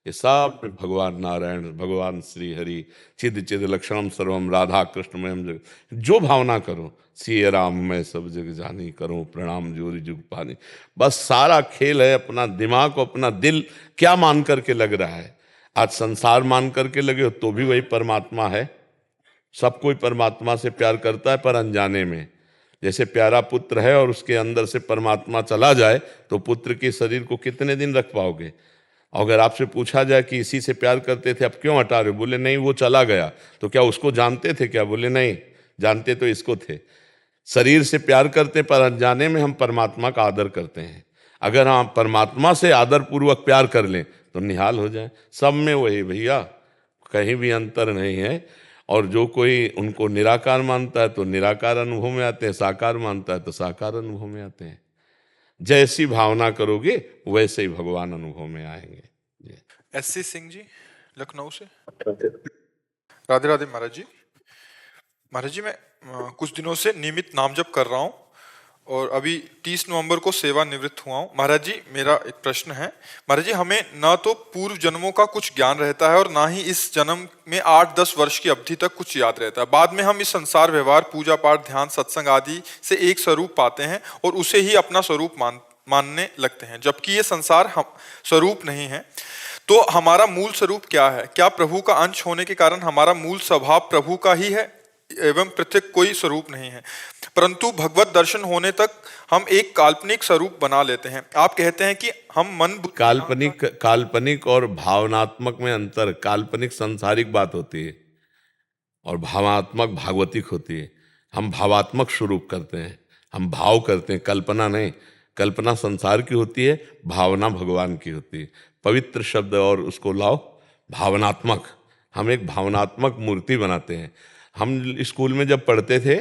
ये सब भगवान नारायण, भगवान श्री हरि, चिद चिद लक्षणम सर्वम राधा कृष्णमयम जग, जो भावना करो, सिय राम मैं सब जग जानी, करो प्रणाम जोरी जुग पानी। बस सारा खेल है अपना दिमाग को, अपना दिल क्या मान करके लग रहा है। आज संसार मान करके लगे हो तो भी वही परमात्मा है। सब कोई परमात्मा से प्यार करता है, पर अनजाने में। जैसे प्यारा पुत्र है और उसके अंदर से परमात्मा चला जाए, तो पुत्र के शरीर को कितने दिन रख पाओगे। अगर आपसे पूछा जाए कि इसी से प्यार करते थे, अब क्यों हटा रहे हो, बोले नहीं वो चला गया। तो क्या उसको जानते थे क्या, बोले नहीं, जानते तो इसको थे। शरीर से प्यार करते, पर अनजाने में हम परमात्मा का आदर करते हैं। अगर हम परमात्मा से आदर पूर्वक प्यार कर लें तो निहाल हो जाए। सब में वही भैया, कहीं भी अंतर नहीं है। और जो कोई उनको निराकार मानता है तो निराकार अनुभव में आते हैं, साकार मानता है तो साकार अनुभव में आते हैं। जैसी भावना करोगे वैसे ही भगवान अनुभव में आएंगे। एससी सिंह जी लखनऊ से। राधे राधे महाराज जी। महाराज जी, मैं कुछ दिनों से नियमित नाम जप कर रहा हूँ और अभी 30 नवंबर को सेवानिवृत्त हुआ हूँ। महाराज जी, मेरा एक प्रश्न है। महाराज जी, हमें ना तो पूर्व जन्मों का कुछ ज्ञान रहता है और ना ही इस जन्म में 8-10 वर्ष की अवधि तक कुछ याद रहता है। बाद में हम इस संसार व्यवहार, पूजा पाठ, ध्यान, सत्संग आदि से एक स्वरूप पाते हैं और उसे ही अपना स्वरूप मानने लगते हैं, जबकि ये संसार हम स्वरूप नहीं है। तो हमारा मूल स्वरूप क्या है? क्या प्रभु का अंश होने के कारण हमारा मूल स्वभाव प्रभु का ही है एवं पृथक कोई स्वरूप नहीं है? परंतु भगवत दर्शन होने तक हम एक काल्पनिक स्वरूप बना लेते हैं। आप कहते हैं कि हम मन काल्पनिक और भावनात्मक में अंतर। काल्पनिक सांसारिक बात होती है और भावात्मक भागवतिक होती है। हम भावात्मक स्वरूप करते हैं, हम भाव करते हैं, कल्पना नहीं। कल्पना संसार की होती है, भावना भगवान की होती है। पवित्र शब्द और उसको लाओ भावनात्मक। हम एक भावनात्मक मूर्ति बनाते हैं। हम स्कूल में जब पढ़ते थे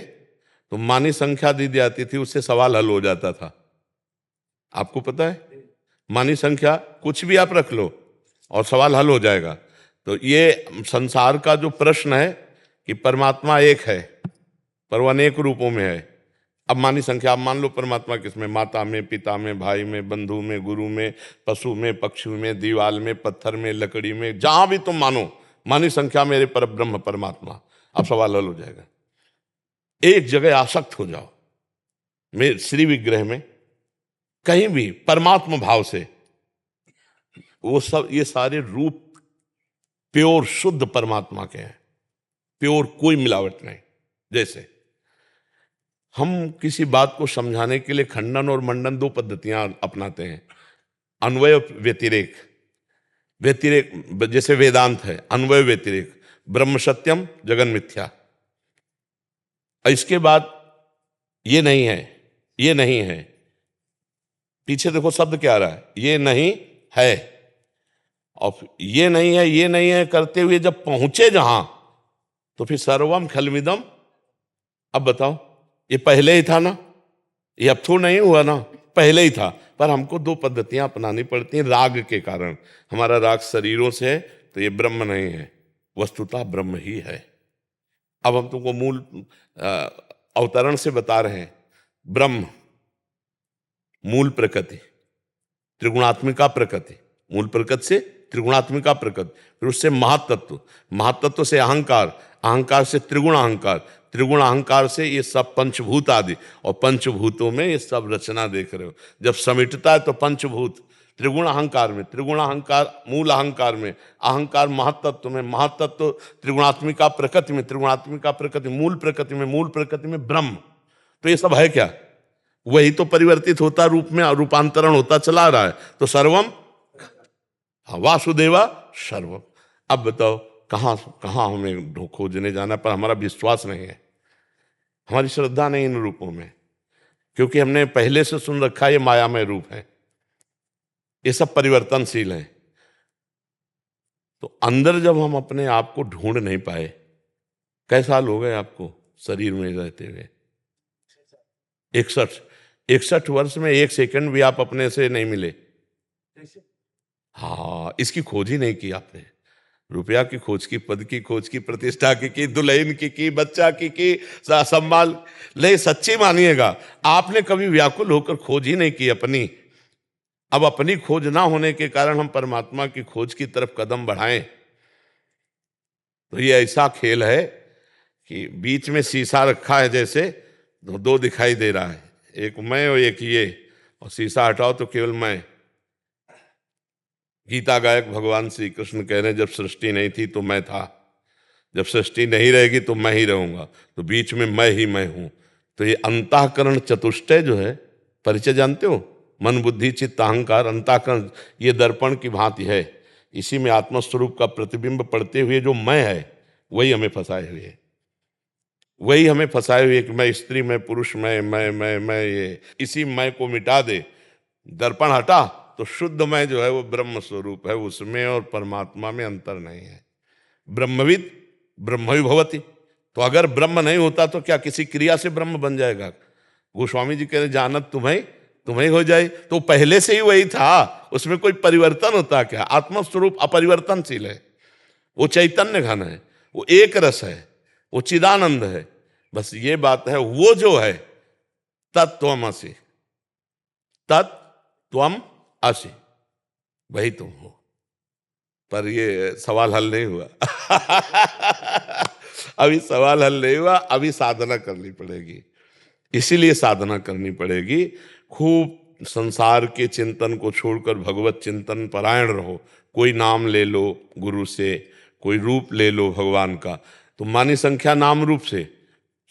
तो मानी संख्या दी जाती थी, उससे सवाल हल हो जाता था। आपको पता है, मानी संख्या कुछ भी आप रख लो और सवाल हल हो जाएगा। तो ये संसार का जो प्रश्न है कि परमात्मा एक है पर वो अनेक रूपों में है। अब मानी संख्या आप मान लो, परमात्मा किसमें? माता में, पिता में, भाई में, बंधु में, गुरु में, पशु में, पक्षी में, दीवाल में, पत्थर में, लकड़ी में, जहां भी तुम मानो मानी संख्या मेरे पर ब्रह्म परमात्मा। अब सवाल हल हो जाएगा। एक जगह आसक्त हो जाओ, मेरे श्री विग्रह में, कहीं भी परमात्मा भाव से। वो सब, ये सारे रूप प्योर शुद्ध परमात्मा के हैं, प्योर, कोई मिलावट नहीं। जैसे हम किसी बात को समझाने के लिए खंडन और मंडन दो पद्धतियां अपनाते हैं। अन्वय व्यतिरेक। व्यतिरेक जैसे वेदांत है, अन्वय व्यतिरेक, ब्रह्म सत्यम जगन मिथ्या। इसके बाद ये नहीं है, ये नहीं है, पीछे देखो शब्द क्या आ रहा है, ये नहीं है। और ये नहीं है करते हुए जब पहुंचे जहां, तो फिर सर्वम खलमिदम। अब बताओ, ये पहले ही था ना, ये अब तो नहीं हुआ ना, पहले ही था। पर हमको दो पद्धतियां अपनानी पड़ती हैं राग के कारण। हमारा राग शरीरों से है, तो ये ब्रह्म नहीं है, वस्तुतः ब्रह्म ही है। अब हम तुमको मूल अवतरण से बता रहे हैं। ब्रह्म मूल प्रकृति, त्रिगुणात्मिका प्रकृति, मूल प्रकृति से त्रिगुणात्मिका प्रकृति, फिर उससे महातत्व, महातत्व से अहंकार, अहंकार से त्रिगुण अहंकार, त्रिगुण अहंकार से ये सब पंचभूत आदि, और पंचभूतों में ये सब रचना देख रहे हो। जब समेटता है तो पंचभूत त्रिगुण अहंकार में, त्रिगुण अहंकार मूल अहंकार में, अहंकार महातत्व में, महातत्व त्रिगुणात्मिका प्रकृति में, त्रिगुणात्मिका प्रकृति मूल प्रकृति में, मूल प्रकृति में ब्रह्म। तो ये सब है क्या? वही तो परिवर्तित होता रूप में, रूपांतरण होता चला रहा है। तो सर्वम वासुदेवा सर्वम। अब बताओ कहाँ कहाँ हमें खोजने जाना, पर हमारा विश्वास नहीं है, हमारी श्रद्धा नहीं इन रूपों में, क्योंकि हमने पहले से सुन रखा ये मायामय रूप है, ये सब परिवर्तनशील है। तो अंदर जब हम अपने आप को ढूंढ नहीं पाए, कई साल हो गए आपको शरीर में रहते हुए? 61 वर्ष में 1 सेकंड भी आप अपने से नहीं मिले। हाँ, इसकी खोज ही नहीं की आपने। रुपया की खोज की, पद की खोज की, प्रतिष्ठा की, दुल्हन की, बच्चा की, सम्मान ले। सच्ची मानिएगा, आपने कभी व्याकुल होकर खोज ही नहीं की अपनी। अब अपनी खोज ना होने के कारण हम परमात्मा की खोज की तरफ कदम बढ़ाएं, तो ये ऐसा खेल है कि बीच में शीशा रखा है, जैसे दो दिखाई दे रहा है, एक मैं और एक ये, और शीशा हटाओ तो केवल मैं। गीता गायक भगवान श्री कृष्ण कह रहे हैं, जब सृष्टि नहीं थी तो मैं था, जब सृष्टि नहीं रहेगी तो मैं ही रहूंगा, तो बीच में मैं ही मैं हूं। तो ये अंतःकरण चतुष्टय जो है, परिचय जानते हो? मन बुद्धि चित्त अहंकार, अंतःकरण ये दर्पण की भांति है। इसी में आत्मस्वरूप का प्रतिबिंब पड़ते हुए जो मैं है, वही हमें फंसाए हुए है, वही हमें फंसाए हुए कि मैं स्त्री, मैं पुरुष, मैं ये। इसी मैं को मिटा दे, दर्पण हटा, तो शुद्ध मैं जो है वो ब्रह्म स्वरूप है, उसमें और परमात्मा में अंतर नहीं है। ब्रह्मविद ब्रह्मवि भवति। तो अगर ब्रह्म नहीं होता तो क्या किसी क्रिया से ब्रह्म बन जाएगा? गोस्वामी जी कह रहे जानत तुम्हें हो जाए, तो पहले से ही वही था, उसमें कोई परिवर्तन होता क्या? आत्मस्वरूप अपरिवर्तनशील है, वो चैतन्य घन है, वो एक रस है, वो चिदानंद है। बस ये बात है, वो जो है तत्त्वमसि, तत्त्वम असि, वही तुम हो। पर ये सवाल हल नहीं हुआ अभी सवाल हल नहीं हुआ, अभी साधना करनी पड़ेगी। इसीलिए साधना करनी पड़ेगी, खूब संसार के चिंतन को छोड़कर भगवत चिंतन परायण रहो। कोई नाम ले लो गुरु से, कोई रूप ले लो भगवान का, तो मानी संख्या नाम रूप से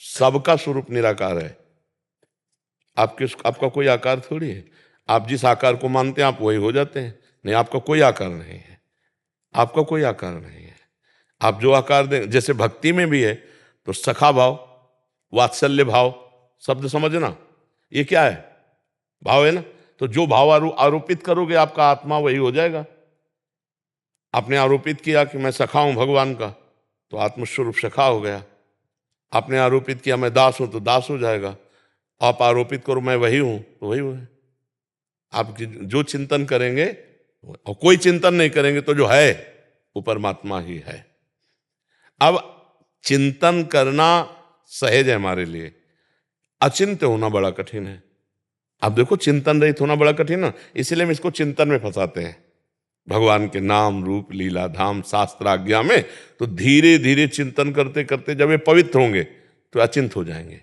सबका स्वरूप निराकार है। आपका कोई आकार थोड़ी है, आप जिस आकार को मानते हैं आप वही हो जाते हैं। नहीं, आपका कोई आकार नहीं है, आपका कोई आकार नहीं है। आप जो आकार दें, जैसे भक्ति में भी है तो सखा भाव, वात्सल्य भाव, शब्द समझना, ये क्या है? भाव है ना। तो जो भाव आरोपित करोगे आपका आत्मा वही हो जाएगा। आपने आरोपित किया कि मैं सखा हूं भगवान का, तो आत्मस्वरूप सखा हो गया। आपने आरोपित किया मैं दास हूं, तो दास हो जाएगा। आप आरोपित करो मैं वही हूं, तो वही है। आप जो चिंतन करेंगे, और कोई चिंतन नहीं करेंगे तो जो है वो परमात्मा ही है। अब चिंतन करना सहज है हमारे लिए, अचिंत्य होना बड़ा कठिन है। अब देखो, चिंतन रहित होना बड़ा कठिन है, इसलिए हम इसको चिंतन में फंसाते हैं। भगवान के नाम रूप लीला धाम शास्त्र आज्ञा में तो धीरे धीरे चिंतन करते करते जब ये पवित्र होंगे तो अचिंत हो जाएंगे।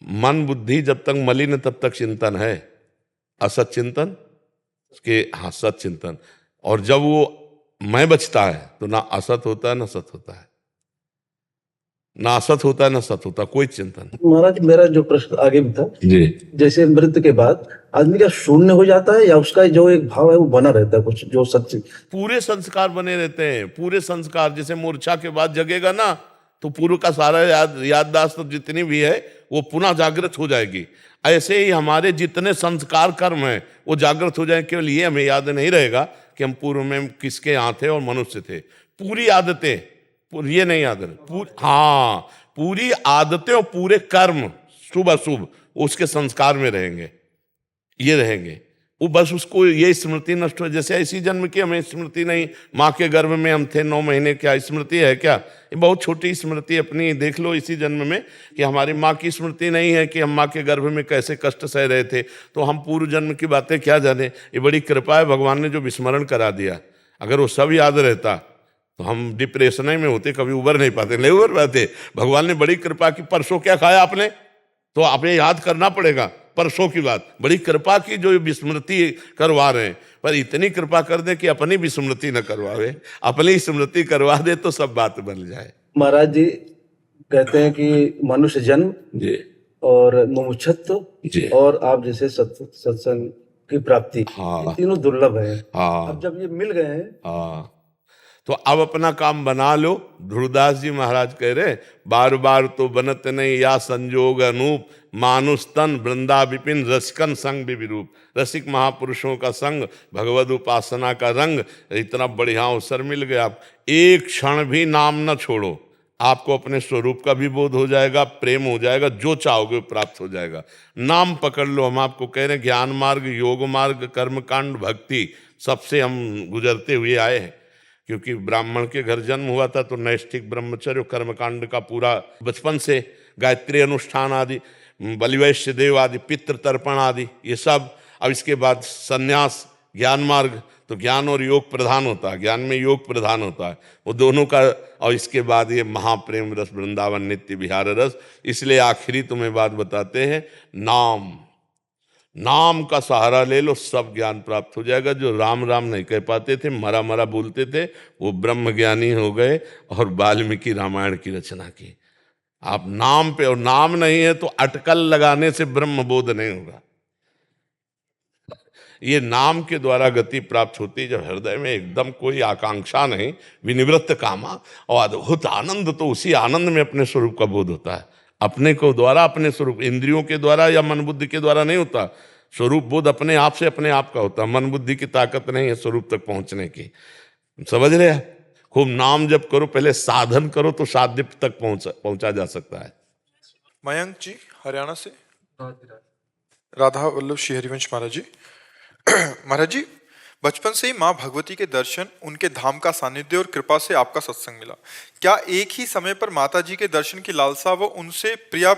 मन बुद्धि जब तक मलिन तब तक चिंतन है, असत चिंतन के हाँ सत चिंतन। और जब वो मैं बचता है तो ना असत होता है ना सत होता है, ना असत होता है ना सत होता, कोई चिंतन। महाराज मेरा जो प्रश्न आगे भी था जी, जैसे मृत्यु के बाद आदमी का शून्य हो जाता है या उसका जो एक भाव है वो बना रहता है, कुछ जो सच्ची? पूरे संस्कार बने रहते हैं, पूरे संस्कार। जैसे मूर्छा के बाद जगेगा ना, तो पूर्व का सारा याददाश्त जितनी भी है वो पुनः जागृत हो जाएगी। ऐसे ही हमारे जितने संस्कार कर्म हैं वो जागृत हो जाए। केवल ये हमें याद नहीं रहेगा कि हम पूर्व में किसके यहाँ थे और मनुष्य थे। पूरी आदतें, ये नहीं याद रहे, हाँ, पूरी आदतें और पूरे कर्म शुभ अशुभ उसके संस्कार में रहेंगे, ये रहेंगे। वो बस उसको ये स्मृति नष्ट हो, जैसे इसी जन्म की हमें स्मृति नहीं, माँ के गर्भ में हम थे 9 महीने, क्या स्मृति है क्या? ये बहुत छोटी स्मृति अपनी देख लो इसी जन्म में कि हमारी माँ की स्मृति नहीं है कि हम माँ के गर्भ में कैसे कष्ट सह रहे थे। तो हम पूर्व जन्म की बातें क्या जाने। ये बड़ी कृपा है भगवान ने जो विस्मरण करा दिया। अगर वो सब याद रहता तो हम डिप्रेशन में होते, कभी उबर नहीं पाते, नहीं उबर पाते। भगवान ने बड़ी कृपा की। परसों क्या खाया आपने, तो आपने याद करना पड़ेगा परसों की बात। बड़ी कृपा की जो विस्मृति करवा रहे हैं, पर इतनी कृपा कर दे कि अपनी विस्मृति न करवावे, अपनी स्मृति करवा दे तो सब बात बन जाए। महाराज जी कहते हैं कि मनुष्य जन्म जी और मुमुक्षुत्व जी, और आप जैसे सत्संग की प्राप्ति, हाँ। ये तीनों दुर्लभ है। हाँ अब जब ये मिल गए हैं, हाँ, तो अब अपना काम बना लो। ध्रुवदास जी महाराज कह रहे, बार बार तो बनत नहीं या संजोग अनूप, मानुष तन वृंदा विपिन रसिकन संग विरूप। रसिक महापुरुषों का संग, भगवद उपासना का रंग, इतना बढ़िया अवसर मिल गया। आप एक क्षण भी नाम न छोड़ो, आपको अपने स्वरूप का भी बोध हो जाएगा, प्रेम हो जाएगा, जो चाहोगे प्राप्त हो जाएगा। नाम पकड़ लो। हम आपको कह रहे हैं ज्ञान मार्ग, योग मार्ग, कर्मकांड, भक्ति, सबसे हम गुजरते हुए आए हैं। क्योंकि ब्राह्मण के घर जन्म हुआ था तो नैष्ठिक ब्रह्मचर्य कर्मकांड का पूरा बचपन से, गायत्री अनुष्ठान आदि, बलिवैश्य देव आदि, पितृ तर्पण आदि, ये सब। अब इसके बाद सन्यास, ज्ञान मार्ग, तो ज्ञान और योग प्रधान होता है, ज्ञान में योग प्रधान होता है, वो दोनों का। और इसके बाद ये महाप्रेम रस, वृंदावन नित्य विहार रस। इसलिए आखिरी तुम्हें बात बताते हैं, नाम, नाम का सहारा ले लो, सब ज्ञान प्राप्त हो जाएगा। जो राम राम नहीं कह पाते थे, मरा मरा बोलते थे, वो ब्रह्म ज्ञानी हो गए और वाल्मीकि रामायण की रचना की। आप नाम पे, और नाम नहीं है तो अटकल लगाने से ब्रह्म बोध नहीं होगा। ये नाम के द्वारा गति प्राप्त होती है। जब हृदय में एकदम कोई आकांक्षा नहीं, विनिवृत्त कामा और अद्भुत आनंद, तो उसी आनंद में अपने स्वरूप का बोध होता है। अपने को द्वारा, अपने स्वरूप, इंद्रियों के द्वारा या मन बुद्धि के द्वारा नहीं होता। स्वरूप बोध अपने आप से अपने आप का होता है। मन बुद्धि की ताकत नहीं है स्वरूप तक पहुंचने की। समझ रहे हैं? खूब नाम जप करो, पहले साधन करो तो साध्य तक पहुंचा जा सकता है। मयंक जी हरियाणा से। राधा वल्लभ श्री हरिवंश महाराज जी। महाराज जी, बचपन से ही माँ भगवती के दर्शन, उनके धाम का सानिध्य और कृपा से आपका सत्संग मिला। क्या एक ही समय पर माता जी के दर्शन की लालसा व उनसे प्रिया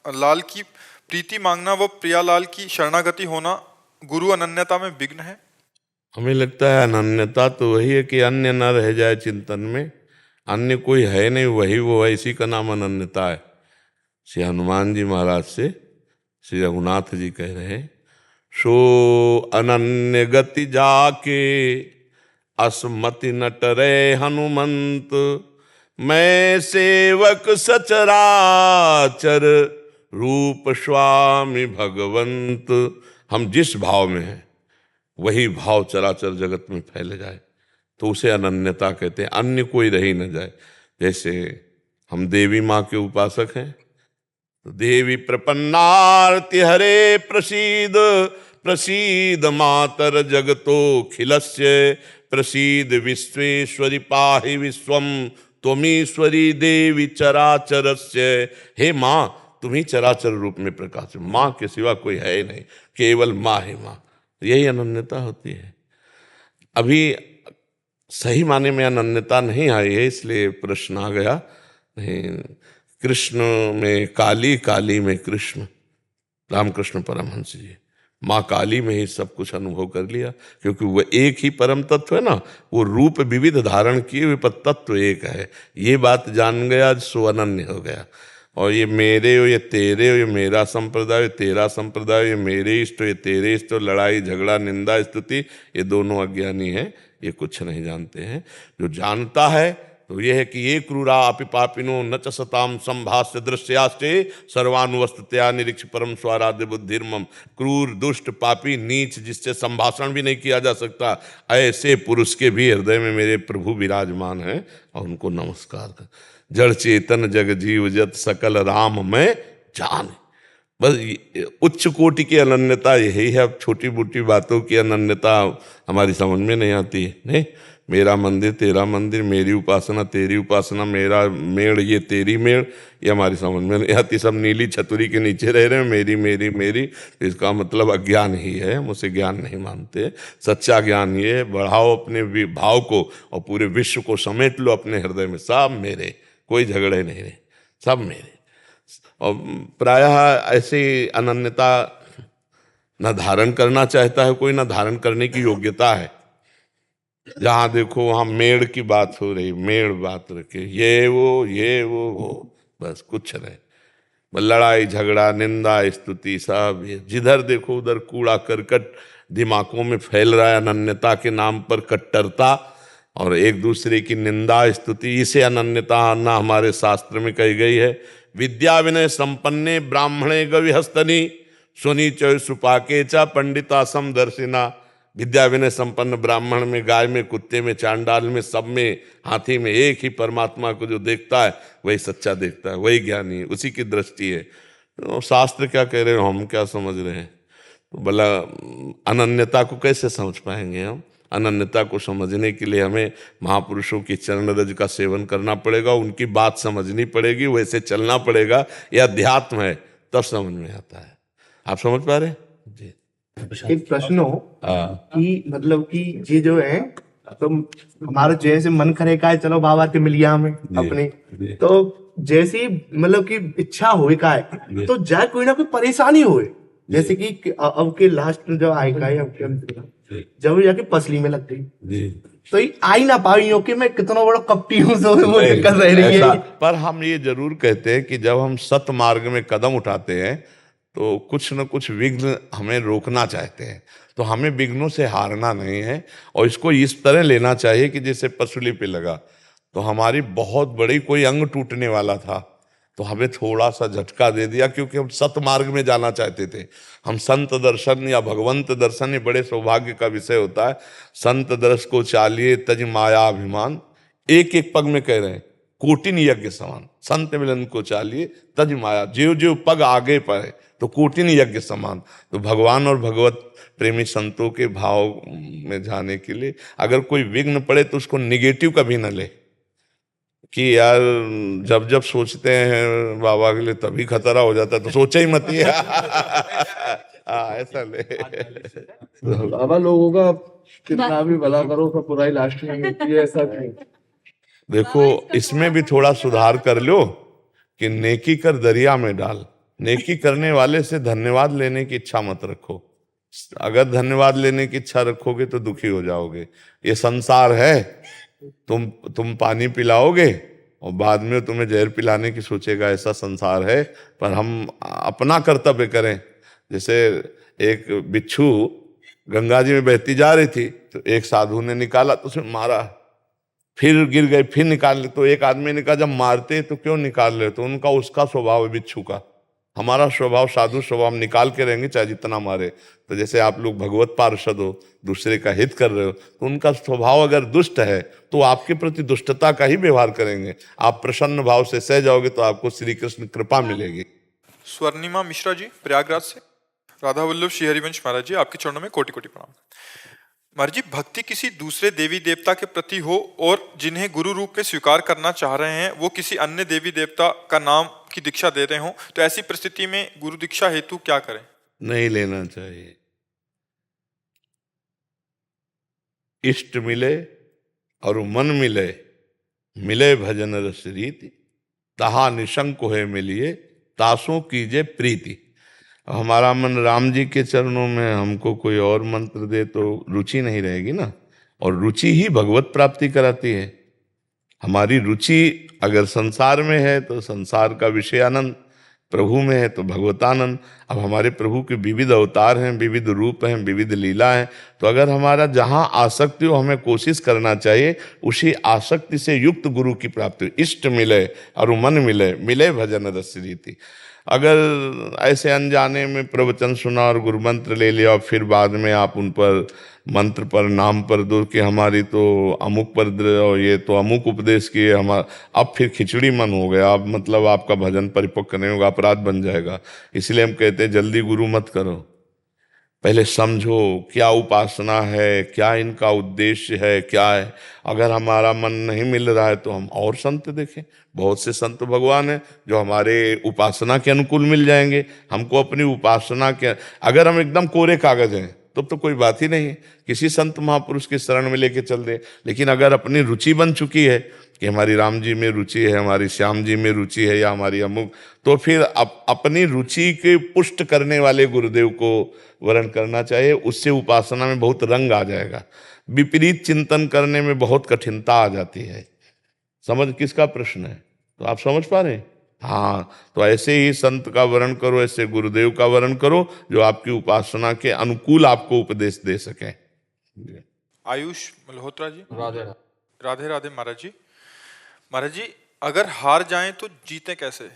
लाल की प्रीति मांगना व प्रिया लाल की शरणागति होना गुरु अनन्यता में विघ्न है? हमें लगता है अनन्यता तो वही है कि अन्य न रह जाए चिंतन में। अन्य कोई है नहीं, वही वो है, इसी का नाम अनन्यता है। श्री हनुमान जी महाराज से श्री रघुनाथ जी कह रहे हैं, सो अनन्य गति जाके असमति न टरे हनुमंत, मैं सेवक सचराचर रूप स्वामी भगवंत। हम जिस भाव में हैं वही भाव चराचर जगत में फैल जाए तो उसे अनन्यता कहते हैं। अन्य कोई रह ही न जाए। जैसे हम देवी माँ के उपासक हैं तो देवी प्रपन्नार्ति हरे प्रसीद, प्रसीद मातर जगतो खिलस्य, प्रसीद विश्वेश्वरी पाहि विश्वम, त्वमीश्वरी देवी चराचरस्य। हे माँ, तुम ही चराचर रूप में प्रकाश, माँ के सिवा कोई है ही नहीं, केवल माँ है माँ। यही अनन्यता होती है। अभी सही माने में अनन्यता नहीं आई है, इसलिए प्रश्न आ गया। नहीं, कृष्ण में काली, काली में कृष्ण, रामकृष्ण परमहंस जी। माँ काली में ही सब कुछ अनुभव कर लिया, क्योंकि वो एक ही परम तत्व है ना। वो रूप विविध धारण किए हुए पर तत्व एक है। ये बात जान गया, सो अनन्य हो गया। और ये मेरे हो, ये तेरे हो, ये मेरा संप्रदाय, ये तेरा संप्रदाय, ये मेरे इष्ट, ये तेरे इष्ट, लड़ाई झगड़ा निंदा स्तुति, ये दोनों अज्ञानी हैं, ये कुछ नहीं जानते हैं। जो जानता है तो ये है कि ये क्रूरा अपि पापिनो न च सताम संभाष्य दृश्यास्ते सर्वानुवस्तुतया निरीक्ष परम स्वाराध्य बुद्धिर्मम। क्रूर दुष्ट पापी नीच जिससे संभाषण भी नहीं किया जा सकता, ऐसे पुरुष के भी हृदय में मेरे प्रभु विराजमान हैं और उनको नमस्कार कर। जड़ चेतन जग जीव जत सकल राम में जान। बस उच्च कोटि की अनन्यता यही है। अब छोटी मोटी बातों की अनन्यता हमारी समझ में नहीं आती है। नहीं, मेरा मंदिर तेरा मंदिर, मेरी उपासना तेरी उपासना, मेरा मेड़ ये तेरी मेड़, ये हमारी समझ में नहीं आती। सब नीली छतरी के नीचे रह रहे हैं, मेरी मेरी मेरी। तो इसका मतलब अज्ञान ही है, हम उसे ज्ञान नहीं मानते। सच्चा ज्ञान ये है, बढ़ाओ अपने भाव को और पूरे विश्व को समेट लो अपने हृदय में। सब मेरे, कोई झगड़े नहीं रहे, सब मेरे। और प्रायः ऐसी अनन्यता न धारण करना चाहता है कोई, न धारण करने की योग्यता है। जहां देखो वहां मेड़ की बात हो रही, मेड़ बात रखे, ये वो बस कुछ नहीं। लड़ाई झगड़ा निंदा स्तुति सब, ये जिधर देखो उधर कूड़ा करकट दिमागों में फैल रहा है। अनन्यता के नाम पर कट्टरता और एक दूसरे की निंदा स्तुति, इसे अनन्यता आना हमारे शास्त्र में कही गई है। विद्या विनय संपन्ने ब्राह्मणे गविहस्तनी सुनी चय सुपाके चा पंडिता समदर्शिना। विद्या विनय संपन्न ब्राह्मण में, गाय में, कुत्ते में, चांडाल में, सब में, हाथी में एक ही परमात्मा को जो देखता है वही सच्चा देखता है, वही ज्ञानी है, उसी की दृष्टि है। तो शास्त्र क्या कह रहे हो, हम क्या समझ रहे हैं? तो भला अनन्यता को कैसे समझ पाएंगे हम? अनन्यता को समझने के लिए हमें महापुरुषों की चरण रज का सेवन करना पड़ेगा, उनकी बात समझनी पड़ेगी, वैसे चलना पड़ेगा। यह अध्यात्म है, तब समझ में आता है। आप समझ पा रहे हैं जी? एक प्रश्न हो कि मतलब कि ये जो है, तो हमारा जैसे मन करे का है चलो बाबा के मिलिया में अपने, तो जैसी मतलब कि इच्छा होए का है तो जाए कोई ना कोई परेशानी होए। जैसे कि अब के लास्ट में जब आएगा जब जाके पसली में लग गई तो ये आई ना पाई हो कि मैं कितना बड़ा कपटी हूँ, तो वो दिक्कत रह रही है। पर हम ये जरूर कहते हैं कि जब हम सत मार्ग में कदम उठाते हैं तो कुछ न कुछ विघ्न हमें रोकना चाहते हैं। तो हमें विघ्नों से हारना नहीं है और इसको इस तरह लेना चाहिए कि जैसे पसली पे लगा तो हमारी बहुत बड़ी कोई अंग टूटने वाला था तो हमें थोड़ा सा झटका दे दिया, क्योंकि हम सत मार्ग में जाना चाहते थे। हम संत दर्शन या भगवंत दर्शन, ये बड़े सौभाग्य का विषय होता है। संत दर्श को चालिए तज माया अभिमान, एक एक पग में कह रहे हैं कोटिन यज्ञ समान। संत मिलन को चालिए तज माया, जीव जीव पग आगे पड़े तो कोटिन यज्ञ समान। तो भगवान और भगवत प्रेमी संतों के भाव में जाने के लिए अगर कोई विघ्न पड़े तो उसको निगेटिव कभी न ले कि यार जब जब सोचते हैं बाबा के लिए तभी खतरा हो जाता है, तो सोचा ही मत। ऐसा ले बाबा, लोगों का कितना भी भला करो तो बुराई लास्ट में मिलती है, ऐसा क्यों? देखो इसमें भी थोड़ा सुधार कर लो कि नेकी कर दरिया में डाल। नेकी करने वाले से धन्यवाद लेने की इच्छा मत रखो। अगर धन्यवाद लेने की इच्छा रखोगे तो दुखी हो जाओगे। ये संसार है, तुम पानी पिलाओगे और बाद में तुम्हें जहर पिलाने की सोचेगा, ऐसा संसार है। पर हम अपना कर्तव्य करें। जैसे एक बिच्छू गंगा जी में बहती जा रही थी तो एक साधु ने निकाला तो उसमें मारा, फिर गिर गई, फिर निकाल ले। तो एक आदमी ने कहा जब मारते तो क्यों निकाल ले? तो उनका उसका स्वभाव है बिच्छू का, हमारा स्वभाव साधु स्वभाव, हम निकाल के रहेंगे चाहे जितना मारे। तो जैसे आप लोग भगवत पार्षद हो, दूसरे का हित कर रहे हो, तो उनका स्वभाव अगर दुष्ट है तो आपके प्रति दुष्टता का ही व्यवहार करेंगे। आप प्रसन्न भाव से सह जाओगे तो आपको श्री कृष्ण कृपा मिलेगी। स्वर्णिमा मिश्रा जी प्रयागराज से। राधा वल्लभ श्री हरिवंश महाराज जी, आपके चरणों में कोटि कोटि प्रणाम। महाराज जी, भक्ति किसी दूसरे देवी देवता के प्रति हो और जिन्हें गुरु रूप में स्वीकार करना चाह रहे हैं वो किसी अन्य देवी देवता का नाम की दीक्षा दे रहे हो, तो ऐसी परिस्थिति में गुरु दीक्षा हेतु क्या करें? नहीं लेना चाहिए। इष्ट मिले और मन मिले, मिले भजन रस रीति, तहा निशंक है मिलिए, तासों कीजे प्रीति। हमारा मन राम जी के चरणों में, हमको कोई और मंत्र दे तो रुचि नहीं रहेगी ना। और रुचि ही भगवत प्राप्ति कराती है। हमारी रुचि अगर संसार में है तो संसार का विषय आनंद, प्रभु में है तो भगवतानंद। अब हमारे प्रभु के विविध अवतार हैं, विविध रूप हैं, विविध लीला हैं। तो अगर हमारा जहाँ आसक्ति हो हमें कोशिश करना चाहिए उसी आसक्ति से युक्त गुरु की प्राप्ति। इष्ट मिले और मन मिले, मिले भजन रस रीति। अगर ऐसे अनजाने में प्रवचन सुना और गुरु मंत्र ले लिया और फिर बाद में आप उन पर मंत्र पर नाम पर दो कि हमारी तो अमुक पर और ये तो अमुक उपदेश किए हमारा, अब फिर खिचड़ी मन हो गया। अब मतलब आपका भजन परिपक्व नहीं होगा, अपराध बन जाएगा। इसलिए हम कहते कहते जल्दी गुरु मत करो, पहले समझो क्या उपासना है, क्या इनका उद्देश्य है, क्या है। अगर हमारा मन नहीं मिल रहा है तो हम और संत देखें। बहुत से संत भगवान हैं जो हमारे उपासना के अनुकूल मिल जाएंगे। हमको अपनी उपासना के, अगर हम एकदम कोरे कागज हैं तो कोई बात ही नहीं है, किसी संत महापुरुष के शरण में लेके चल दे। लेकिन अगर अपनी रुचि बन चुकी है कि हमारी राम जी में रुचि है, हमारी श्याम जी में रुचि है, या हमारी अमुक, तो फिर अपनी रुचि के पुष्ट करने वाले गुरुदेव को वरण करना चाहिए। उससे उपासना में बहुत रंग आ जाएगा। विपरीत चिंतन करने में बहुत कठिनता आ जाती है। समझ किसका प्रश्न है? तो आप समझ पा रहे हैं? हाँ, तो ऐसे ही संत का वरण करो, ऐसे गुरुदेव का वरण करो जो आपकी उपासना के अनुकूल आपको उपदेश दे सके। आयुष मल्होत्रा जी। राधे राधे महाराज जी। महाराज जी, अगर हार जाएं तो जीते कैसे?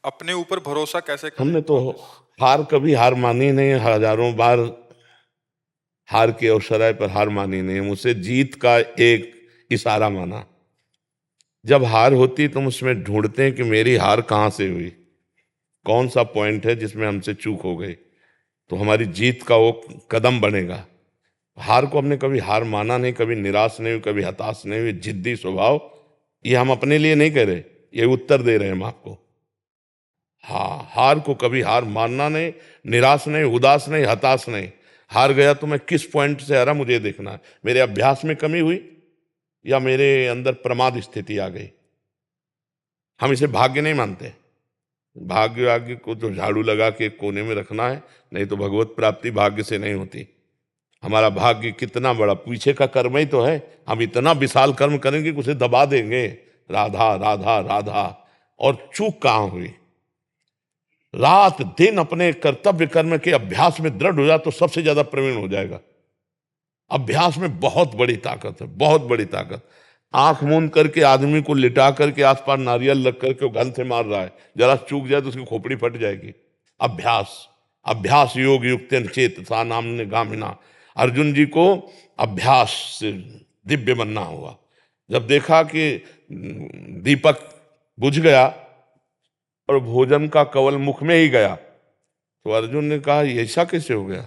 अपने ऊपर भरोसा कैसे करें? हमने तो कभी हार मानी नहीं, हजारों बार हार के अवसराय पर हार मानी नहीं। मुझसे जीत का एक इशारा माना। जब हार होती तो हम उसमें ढूंढते हैं कि मेरी हार कहाँ से हुई, कौन सा पॉइंट है जिसमें हमसे चूक हो गई, तो हमारी जीत का वो कदम बनेगा। हार को हमने कभी हार माना नहीं, कभी निराश नहीं हुई, कभी हताश नहीं हुई। जिद्दी स्वभाव, ये हम अपने लिए नहीं कह रहे, ये उत्तर दे रहे हैं हम आपको। हाँ, हार को कभी हार मानना नहीं, निराश नहीं, उदास नहीं, हताश नहीं। हार गया तो मैं किस पॉइंट से हारा मुझे देखना है। मेरे अभ्यास में कमी हुई या मेरे अंदर प्रमाद स्थिति आ गई। हम इसे भाग्य नहीं मानते। भाग्य को तो झाड़ू लगा के कोने में रखना है, नहीं तो भगवत प्राप्ति भाग्य से नहीं होती। हमारा भाग्य कितना बड़ा, पीछे का कर्म ही तो है। हम इतना विशाल कर्म करेंगे कि उसे दबा देंगे, राधा राधा राधा। और चूक कहाँ हुई? रात दिन अपने कर्तव्य कर्म के अभ्यास में दृढ़ हो जाए तो सबसे ज्यादा प्रवीण हो जाएगा। अभ्यास में बहुत बड़ी ताकत है, बहुत बड़ी ताकत। आंख मूंद करके आदमी को लिटा करके आसपास नारियल रख करके वो गन से मार रहा है, जरा चूक जाए तो उसकी खोपड़ी फट जाएगी। अभ्यास योग युक्त चेत सा नाम गामिना। अर्जुन जी को अभ्यास से दिव्य बनना हुआ। जब देखा कि दीपक बुझ गया और भोजन का कवल मुख में ही गया, तो अर्जुन ने कहा ये ऐसा कैसे हो गया?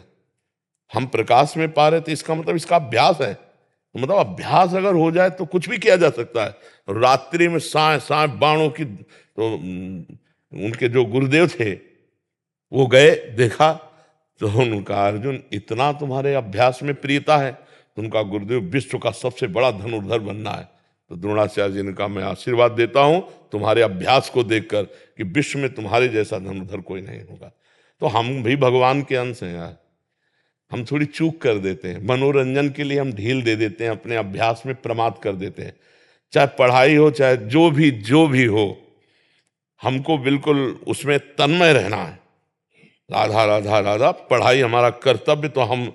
हम प्रकाश में पा रहे थे, इसका मतलब इसका अभ्यास है। तो मतलब अभ्यास अगर हो जाए तो कुछ भी किया जा सकता है। रात्रि में साए बाणों की, तो उनके जो गुरुदेव थे वो गए, देखा तो उनका अर्जुन इतना तुम्हारे अभ्यास में प्रियता है, तो उनका गुरुदेव विश्व का सबसे बड़ा धनुर्धर बनना है। तो द्रोणाचार्य जी ने कहा मैं आशीर्वाद देता हूं तुम्हारे अभ्यास को देखकर कि विश्व में तुम्हारे जैसा धनुर्धर कोई नहीं होगा। तो हम भी भगवान के अंश हैं यार। हम थोड़ी चूक कर देते हैं, मनोरंजन के लिए हम ढील दे देते हैं, अपने अभ्यास में प्रमाद कर देते हैं। चाहे पढ़ाई हो, चाहे जो भी हो, हमको बिल्कुल उसमें तन्मय रहना है। राधा राधा राधा पढ़ाई हमारा कर्तव्य। तो हम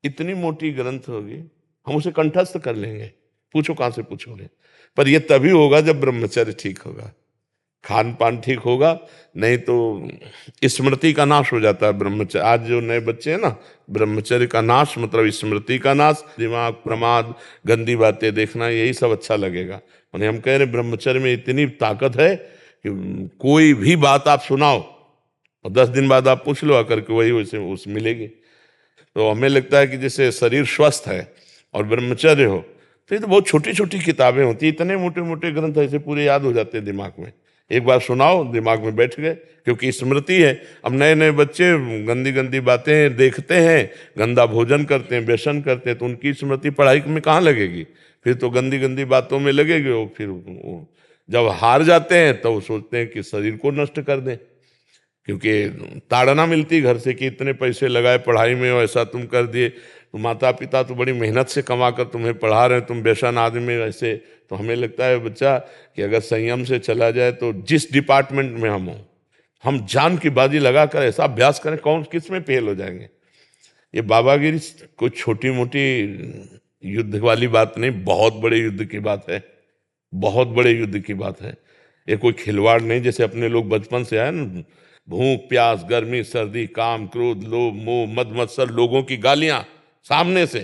इतनी मोटी ग्रंथ होगी, हम उसे कंठस्थ कर लेंगे, पूछो कहां से पूछोगे। पर यह तभी होगा जब ब्रह्मचर्य ठीक होगा, खान पान ठीक होगा, नहीं तो स्मृति का नाश हो जाता है। ब्रह्मचर्य, आज जो नए बच्चे हैं ना, ब्रह्मचर्य का नाश मतलब स्मृति का नाश, दिमाग, प्रमाद, गंदी बातें देखना, यही सब अच्छा लगेगा। उन्हें हम कह रहे ब्रह्मचर्य में इतनी ताकत है कि कोई भी बात आप सुनाओ और 10 दिन बाद आप पूछ लो आकर के, वही वैसे उस मिलेगी। तो हमें लगता है कि जैसे शरीर स्वस्थ है और ब्रह्मचर्य हो, तो ये तो बहुत छोटी छोटी किताबें होती, इतने मोटे मोटे ग्रंथ ऐसे पूरे याद हो जाते हैं दिमाग में। एक बार सुनाओ, दिमाग में बैठ गए, क्योंकि स्मृति है। अब नए नए बच्चे गंदी गंदी बातें देखते हैं, गंदा भोजन करते हैं, व्यसन करते हैं, तो उनकी स्मृति पढ़ाई में कहाँ लगेगी? फिर तो गंदी गंदी बातों में लगेगी। वो फिर जब हार जाते हैं तो सोचते हैं कि शरीर को नष्ट कर दें, क्योंकि ताड़ना मिलती घर से कि इतने पैसे लगाए पढ़ाई में और ऐसा तुम कर दिए। तो माता पिता तो बड़ी मेहनत से कमा कर तुम्हें पढ़ा रहे हैं, तुम व्यसन आदमी ऐसे। तो हमें लगता है बच्चा कि अगर संयम से चला जाए तो जिस डिपार्टमेंट में हम हो, हम जान की बाजी लगा कर ऐसा अभ्यास करें, कौन किस में फेल हो जाएंगे। ये बाबागिरी कोई छोटी मोटी युद्ध वाली बात नहीं, बहुत बड़े युद्ध की बात है, बहुत बड़े युद्ध की बात है। ये कोई खिलवाड़ नहीं, जैसे अपने लोग बचपन से आए ना, भूख प्यास गर्मी सर्दी काम क्रोध लोभ मोह मद मत्सर, लोगों की गालियां सामने से।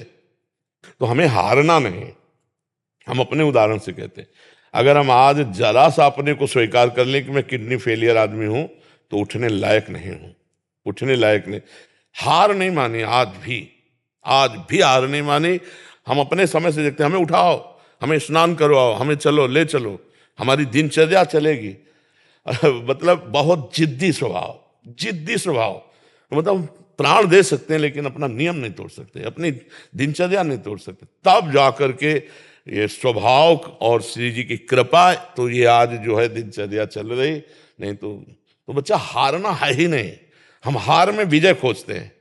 तो हमें हारना नहीं। हम अपने उदाहरण से कहते हैं, अगर हम आज जरा सा अपने को स्वीकार कर लें कि मैं किडनी फेलियर आदमी हूं, तो उठने लायक नहीं हूं। उठने लायक नहीं। हार नहीं मानी, आज भी हार नहीं मानी। हम अपने समय से देखते हैं, हमें उठाओ, हमें स्नान करवाओ, हमें चलो, ले चलो, हमारी दिनचर्या चलेगी। मतलब बहुत जिद्दी स्वभाव, मतलब प्राण दे सकते हैं लेकिन अपना नियम नहीं तोड़ सकते, अपनी दिनचर्या नहीं तोड़ सकते। तब जाकर के ये स्वभाव और श्री जी की कृपा, तो ये आज जो है दिनचर्या चल रही। नहीं तो बच्चा हारना है ही नहीं। हम हार में विजय खोजते हैं,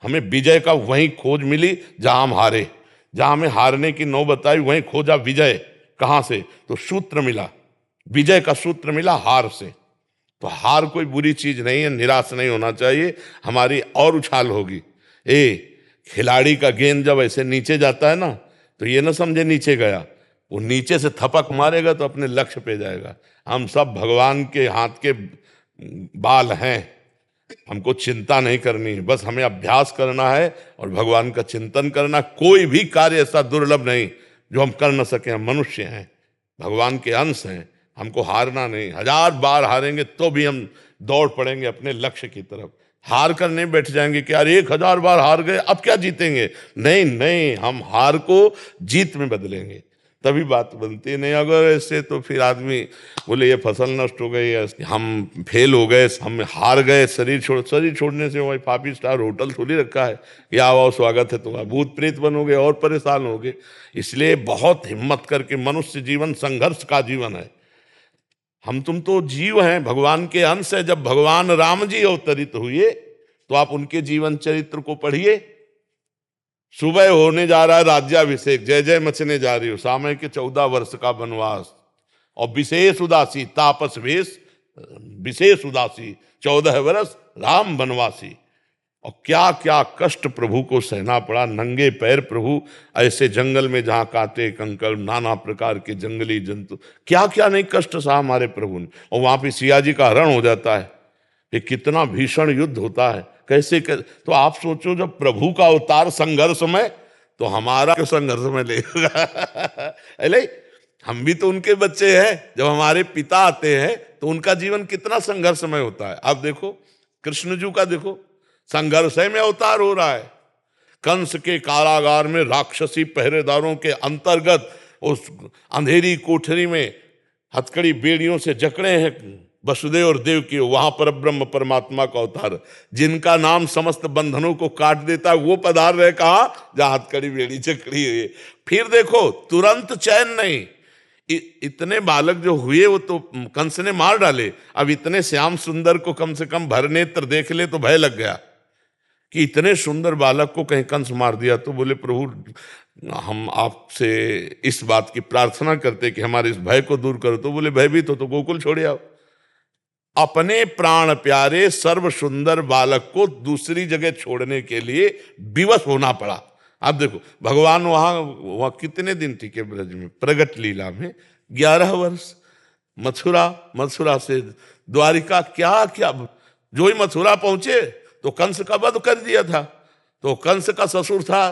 हमें विजय का वहीं खोज मिली जहां हम हारे। जहां हमें हारने की नौबत आई वहीं खोजा विजय। कहां से? तो सूत्र मिला, विजय का सूत्र मिला हार से। तो हार कोई बुरी चीज नहीं है, निराश नहीं होना चाहिए, हमारी और उछाल होगी। खिलाड़ी का गेंद जब ऐसे नीचे जाता है ना, तो ये ना समझे नीचे गया, वो नीचे से थपक मारेगा तो अपने लक्ष्य पे जाएगा। हम सब भगवान के हाथ के बाल हैं, हमको चिंता नहीं करनी है, बस हमें अभ्यास करना है और भगवान का चिंतन करना। कोई भी कार्य ऐसा दुर्लभ नहीं जो हम कर न सके। हम मनुष्य हैं, भगवान के अंश हैं, हमको हारना नहीं। 1000 बार हारेंगे तो भी हम दौड़ पड़ेंगे अपने लक्ष्य की तरफ। हार कर नहीं बैठ जाएंगे कि यार 1000 बार हार गए, अब क्या जीतेंगे। नहीं, हम हार को जीत में बदलेंगे, तभी बात बनती। नहीं अगर ऐसे तो फिर आदमी बोले ये फसल नष्ट हो गई, हम फेल हो गए, हम हार गए, शरीर छोड़ने से वही 5 स्टार होटल थोड़ी रखा है कि आओ स्वागत है, तो भूत प्रेत बनोगे और परेशान होगे। इसलिए बहुत हिम्मत करके, मनुष्य जीवन संघर्ष का जीवन है। हम तुम तो जीव हैं, भगवान के अंश है। जब भगवान राम जी अवतरित हुए तो आप उनके जीवन चरित्र को पढ़िए। सुबह होने जा रहा है राज्याभिषेक, जय जय मचने जा रही हो, सामय के 14 वर्ष का वनवास, और विशेष उदासी, तापस वेश विशेष उदासी, 14 वर्ष राम वनवासी। और क्या क्या कष्ट प्रभु को सहना पड़ा। नंगे पैर प्रभु ऐसे जंगल में जहां कांटे कंकड़, नाना प्रकार के जंगली जंतु, क्या क्या नहीं कष्ट सहा हमारे प्रभु ने। और वहां पे सिया जी का हरण हो जाता है, ये कितना भीषण युद्ध होता है। कैसे तो आप सोचो, जब प्रभु का अवतार संघर्ष में, तो हमारा क्यों संघर्ष में लेगा। अरे हम भी तो उनके बच्चे हैं। जब हमारे पिता आते हैं तो उनका जीवन कितना संघर्षमय होता है। आप देखो कृष्ण जी का, देखो संघर्ष में अवतार हो रहा है। कंस के कारागार में राक्षसी पहरेदारों के अंतर्गत उस अंधेरी कोठरी में हथकड़ी बेड़ियों से जकड़े हैं वसुदेव और देव की, वहां पर ब्रह्म परमात्मा का अवतार, जिनका नाम समस्त बंधनों को काट देता है, वो पधार रहे कहा जहां हथकड़ी बेड़ी जकड़ी हुई। फिर देखो तुरंत चैन नहीं, इतने बालक जो हुए वो तो कंस ने मार डाले। अब इतने श्याम सुंदर को कम से कम भर नेत्र देख ले तो भय लग गया कि इतने सुंदर बालक को कहीं कंस मार दिया। तो बोले प्रभु हम आपसे इस बात की प्रार्थना करते कि हमारे इस भय को दूर करो। तो बोले भयभीत हो तो गोकुल छोड़े आओ। अपने प्राण प्यारे सर्व सुंदर बालक को दूसरी जगह छोड़ने के लिए विवश होना पड़ा। आप देखो भगवान वहां कितने दिन टिके ब्रज में, प्रगट लीला में 11 वर्ष। मथुरा से द्वारिका, क्या क्या, जो ही मथुरा पहुंचे तो कंस का वध कर दिया था। तो कंस का ससुर था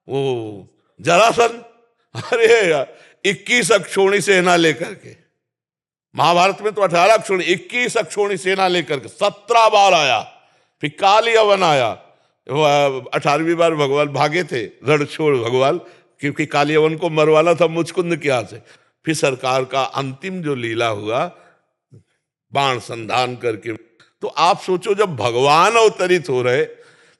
वो जरासंध, अरे 21 अक्षौणी सेना लेकर के, महाभारत में तो 18 अक्षौणी, 21 अक्षौणी सेना लेकर के 17 बार आया। फिर काली अवन आया, 18वीं बार भगवान भागे थे रण छोड़ भगवान, क्योंकि काली अवन को मरवाना था मुचकुंद के हाथ से। फिर सरकार का अंतिम जो लीला हुआ बाण संधान करके। तो आप सोचो जब भगवान अवतरित हो रहे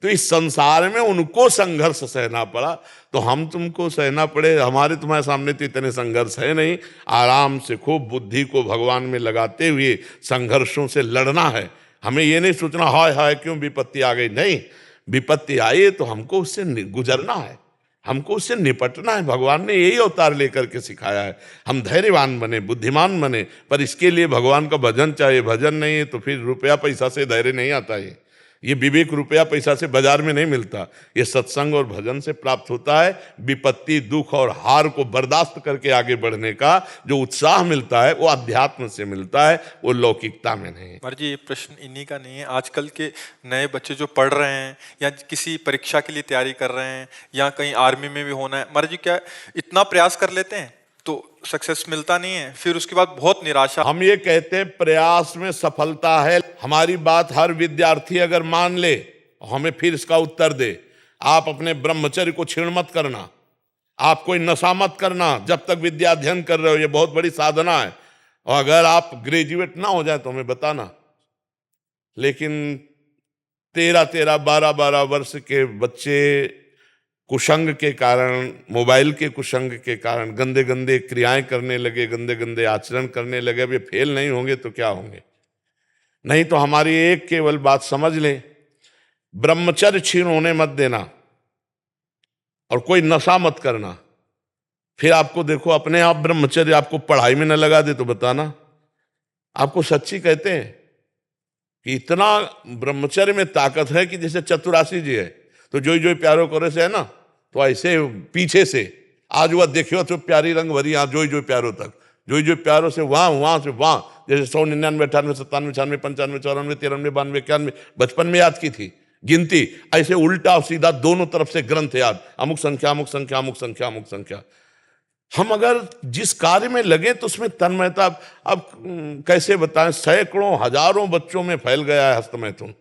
तो इस संसार में उनको संघर्ष सहना पड़ा, तो हम तुमको सहना पड़े। हमारे तुम्हारे सामने तो इतने संघर्ष है नहीं। आराम से खूब बुद्धि को भगवान में लगाते हुए संघर्षों से लड़ना है। हमें ये नहीं सोचना हाय हाय क्यों विपत्ति आ गई, नहीं, विपत्ति आई तो हमको उससे गुजरना है, हमको उससे निपटना है। भगवान ने यही अवतार लेकर के सिखाया है। हम धैर्यवान बने, बुद्धिमान बने, पर इसके लिए भगवान का भजन चाहिए। भजन नहीं है तो फिर रुपया पैसा से धैर्य नहीं आता है। ये विवेक रुपया पैसा से बाजार में नहीं मिलता, ये सत्संग और भजन से प्राप्त होता है। विपत्ति, दुख और हार को बर्दाश्त करके आगे बढ़ने का जो उत्साह मिलता है वो अध्यात्म से मिलता है, वो लौकिकता में नहीं। महाराज जी ये प्रश्न इन्हीं का नहीं है, आजकल के नए बच्चे जो पढ़ रहे हैं या किसी परीक्षा के लिए तैयारी कर रहे हैं या कहीं आर्मी में भी होना है, महाराज जी क्या इतना प्रयास कर लेते हैं तो सक्सेस मिलता नहीं है, फिर उसके बाद बहुत निराशा। हम ये कहते हैं प्रयास में सफलता है। हमारी बात हर विद्यार्थी अगर मान ले, हमें फिर इसका उत्तर दे, आप अपने ब्रह्मचर्य को छीण मत करना, आप कोई नशा मत करना जब तक विद्या अध्ययन कर रहे हो, ये बहुत बड़ी साधना है। और अगर आप ग्रेजुएट ना हो जाए तो हमें बताना। लेकिन 13-13, 12-12 वर्ष के बच्चे कुसंग के कारण, मोबाइल के कुसंग के कारण गंदे गंदे क्रियाएं करने लगे, गंदे गंदे आचरण करने लगे। अब ये फेल नहीं होंगे तो क्या होंगे? नहीं तो हमारी एक केवल बात समझ लें, ब्रह्मचर्य छीन होने मत देना और कोई नशा मत करना। फिर आपको देखो अपने आप ब्रह्मचर्य आपको पढ़ाई में न लगा दे तो बताना। आपको सच्ची कहते हैं कि इतना ब्रह्मचर्य में ताकत है कि जैसे चतुरासी जी है तो जोई जोई प्यारो करे से है ना, तो ऐसे पीछे से आज वह देखियो तो प्यारी रंग भरी, यहाँ जोई जोई प्यारो तक, जोई जोई प्यारो से वहां से वहां, जैसे 100, 99, 98, 97, 96, 95, 94, 93, 92, 91 बचपन में याद की थी गिनती, ऐसे उल्टा और सीधा दोनों तरफ से ग्रंथ याद, अमुक संख्या अमुक संख्या अमुक संख्या अमुक संख्या। हम अगर जिस कार्य में लगे तो उसमें तन्मयता, अब कैसे बताएं, सैकड़ों हजारों बच्चों में फैल गया है हस्तमैथुन,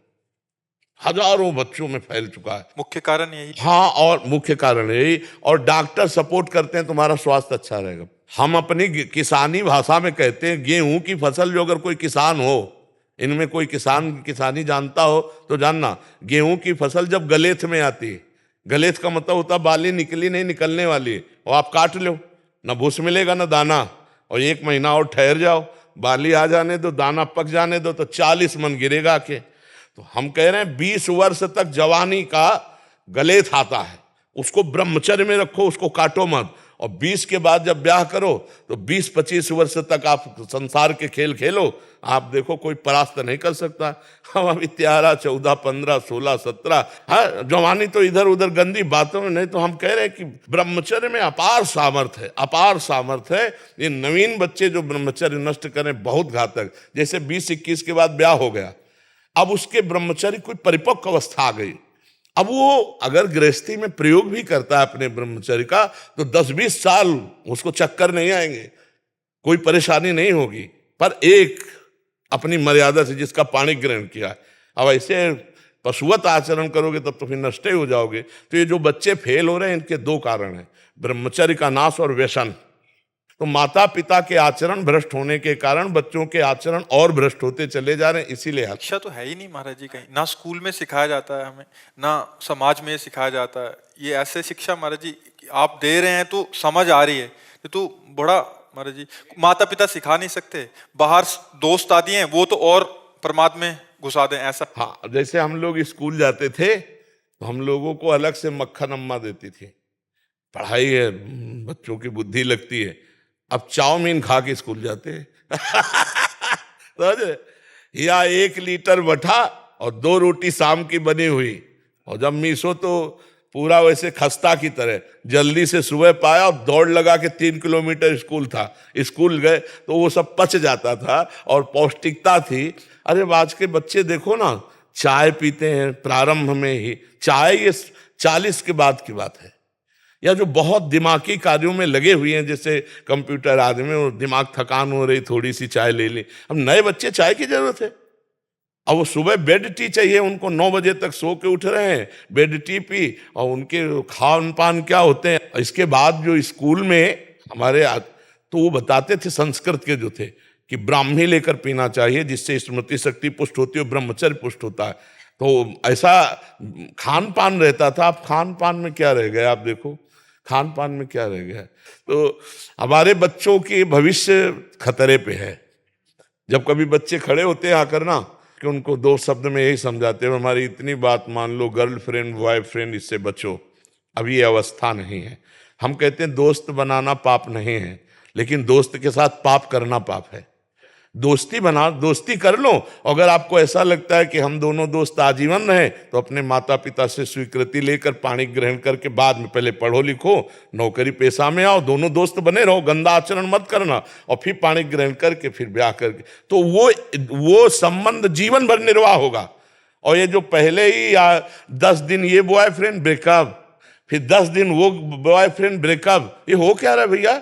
हजारों बच्चों में फैल चुका है। मुख्य कारण यही। हाँ, और मुख्य कारण यही, और डॉक्टर सपोर्ट करते हैं तुम्हारा स्वास्थ्य अच्छा रहेगा। हम अपनी किसानी भाषा में कहते हैं गेहूं की फसल, जो अगर कोई किसान हो, इनमें कोई किसानी जानता हो तो जानना, गेहूं की फसल जब गलेथ में आती है, गलेथ का मतलब होता बाली निकली नहीं, निकलने वाली है, और आप काट लो, ना भूस मिलेगा ना दाना, और 1 महीना और ठहर जाओ, बाली आ जाने दो, दाना पक जाने दो, तो 40 मन गिरेगा के। तो हम कह रहे हैं 20 वर्ष तक जवानी का गलेथ आता है, उसको ब्रह्मचर्य में रखो, उसको काटो मत, और 20 के बाद जब ब्याह करो तो 20-25 वर्ष तक आप संसार के खेल खेलो, आप देखो कोई परास्त नहीं कर सकता। हम अभी 13, 14, 15, 16, 17, हाँ जवानी तो इधर उधर गंदी बातों में नहीं। तो हम कह रहे हैं कि ब्रह्मचर्य में अपार सामर्थ्य है, अपार सामर्थ्य है। ये नवीन बच्चे जो ब्रह्मचर्य नष्ट करें बहुत घातक, जैसे 20-21 के बाद ब्याह हो गया, अब उसके ब्रह्मचर्य कोई परिपक्व अवस्था आ गई, अब वो अगर गृहस्थी में प्रयोग भी करता है अपने ब्रह्मचर्य का तो 10-20 साल उसको चक्कर नहीं आएंगे, कोई परेशानी नहीं होगी। पर एक अपनी मर्यादा से जिसका पाणी ग्रहण किया है, अब ऐसे पशुवत आचरण करोगे तब तो फिर नष्ट ही हो जाओगे। तो ये जो बच्चे फेल हो रहे हैं, इनके 2 कारण हैं, ब्रह्मचर्य का नाश और व्यसन। तो माता पिता के आचरण भ्रष्ट होने के कारण बच्चों के आचरण और भ्रष्ट होते चले जा रहे हैं। इसीलिए शिक्षा तो है ही नहीं महाराज जी, कहीं ना स्कूल में सिखाया जाता है हमें, ना समाज में सिखाया जाता है। ये ऐसे शिक्षा महाराज जी आप दे रहे हैं तो समझ आ रही है, तो बड़ा महाराज जी माता पिता सिखा नहीं सकते, बाहर दोस्त आदि हैं वो तो और परमात्मा में घुसा दें ऐसा। हाँ, जैसे हम लोग स्कूल जाते थे तो हम लोगों को अलग से मक्खन अम्मा देती थी, पढ़ाई है बच्चों की बुद्धि लगती है। अब चाउमीन खा के स्कूल जाते या 1 लीटर बठा और 2 रोटी शाम की बनी हुई, और जब मीसो तो पूरा वैसे खस्ता की तरह जल्दी से सुबह पाया और दौड़ लगा के 3 किलोमीटर स्कूल था, स्कूल गए तो वो सब पच जाता था और पौष्टिकता थी। अरे आज के बच्चे देखो ना, चाय पीते हैं प्रारंभ में ही, चाय ये 40 के बाद की बात है, या जो बहुत दिमागी कार्यों में लगे हुए हैं जैसे कंप्यूटर आदमी, और दिमाग थकान हो रही, थोड़ी सी चाय ले ली। अब नए बच्चे चाय की जरूरत है, अब वो सुबह बेड टी चाहिए उनको, 9 बजे तक सो के उठ रहे हैं, बेड टी पी, और उनके खान पान क्या होते हैं। इसके बाद जो स्कूल में हमारे तो वो बताते थे संस्कृत के जो थे कि ब्राह्मी लेकर पीना चाहिए जिससे स्मृति शक्ति पुष्ट होती है, ब्रह्मचर्य पुष्ट होता है। तो ऐसा खान पान रहता था। अब खान पान में क्या रह गया, आप देखो खान पान में क्या रह गया। तो हमारे बच्चों की भविष्य खतरे पे है। जब कभी बच्चे खड़े होते हैं आकर ना, कि उनको 2 शब्द में यही समझाते हैं, हमारी इतनी बात मान लो, गर्लफ्रेंड बॉयफ्रेंड इससे बचो, अब ये अवस्था नहीं है। हम कहते हैं दोस्त बनाना पाप नहीं है, लेकिन दोस्त के साथ पाप करना पाप है। दोस्ती बना, दोस्ती कर लो। अगर आपको ऐसा लगता है कि हम दोनों दोस्त आजीवन रहे तो अपने माता पिता से स्वीकृति लेकर पाणी ग्रहण करके बाद में पहले पढ़ो लिखो, नौकरी पेशा में आओ, दोनों दोस्त बने रहो, गंदा आचरण मत करना, और फिर पाणी ग्रहण करके फिर ब्याह करके, तो वो संबंध जीवन भर निर्वाह होगा। और ये जो पहले ही 10 दिन ये बॉयफ्रेंड ब्रेकअप, फिर 10 दिन वो बॉयफ्रेंड ब्रेकअप, ये हो क्या रहा भैया?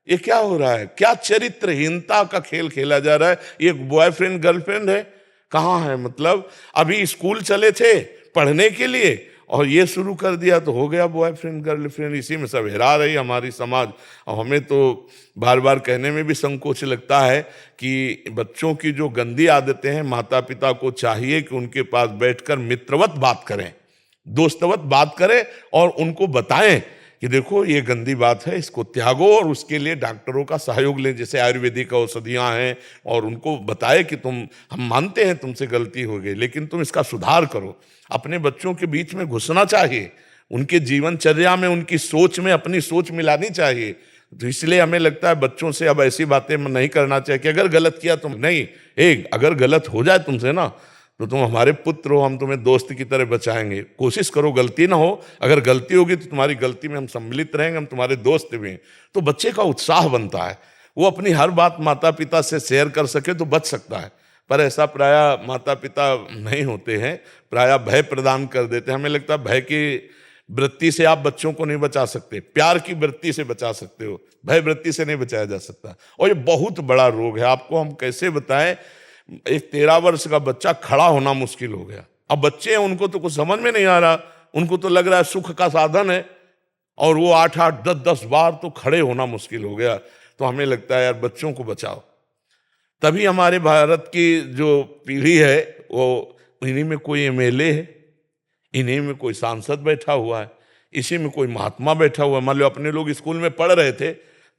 ये क्या हो रहा है? क्या चरित्रहीनता का खेल खेला जा रहा है? ये बॉयफ्रेंड गर्लफ्रेंड है? कहाँ है? मतलब अभी स्कूल चले थे पढ़ने के लिए और ये शुरू कर दिया तो हो गया बॉयफ्रेंड गर्लफ्रेंड। इसी में सब हेरा रही हमारी समाज। और हमें तो बार बार कहने में भी संकोच लगता है कि बच्चों की जो गंदी आदतें हैं, माता पिता को चाहिए कि उनके पास बैठकर मित्रवत बात करें, दोस्तवत बात करें और उनको बताएं कि देखो ये गंदी बात है, इसको त्यागो, और उसके लिए डॉक्टरों का सहयोग लें, जैसे आयुर्वेदिक औषधियाँ हैं, और उनको बताए कि हम मानते हैं तुमसे गलती हो गई, लेकिन तुम इसका सुधार करो। अपने बच्चों के बीच में घुसना चाहिए, उनके जीवनचर्या में, उनकी सोच में अपनी सोच मिलानी चाहिए। तो इसलिए हमें लगता है बच्चों से अब ऐसी बातें नहीं करना चाहिए कि अगर गलत किया तुम नहीं, अगर गलत हो जाए तुमसे ना, तो तुम हमारे पुत्र हो, हम तुम्हें दोस्त की तरह बचाएंगे, कोशिश करो गलती ना हो। अगर गलती होगी तो तुम्हारी गलती में हम सम्मिलित रहेंगे, हम तुम्हारे दोस्त भी हैं। तो बच्चे का उत्साह बनता है, वो अपनी हर बात माता पिता से शेयर कर सके तो बच सकता है। पर ऐसा प्रायः माता पिता नहीं होते हैं, प्रायः भय प्रदान कर देते हैं। हमें लगता है भय की वृत्ति से आप बच्चों को नहीं बचा सकते, प्यार की वृत्ति से बचा सकते हो, भय वृत्ति से नहीं बचाया जा सकता। और ये बहुत बड़ा रोग है, आपको हम कैसे बताएं। एक 13 वर्ष का बच्चा खड़ा होना मुश्किल हो गया। अब बच्चे हैं, उनको तो कुछ समझ में नहीं आ रहा, उनको तो लग रहा है सुख का साधन है, और वो 8-8, 10-10 बार तो खड़े होना मुश्किल हो गया। तो हमें लगता है यार बच्चों को बचाओ। तभी हमारे भारत की जो पीढ़ी है वो इन्हीं में कोई एमएलए है, इन्हीं में कोई सांसद बैठा हुआ है, इसी में कोई महात्मा बैठा हुआ है। मान लो अपने लोग स्कूल में पढ़ रहे थे,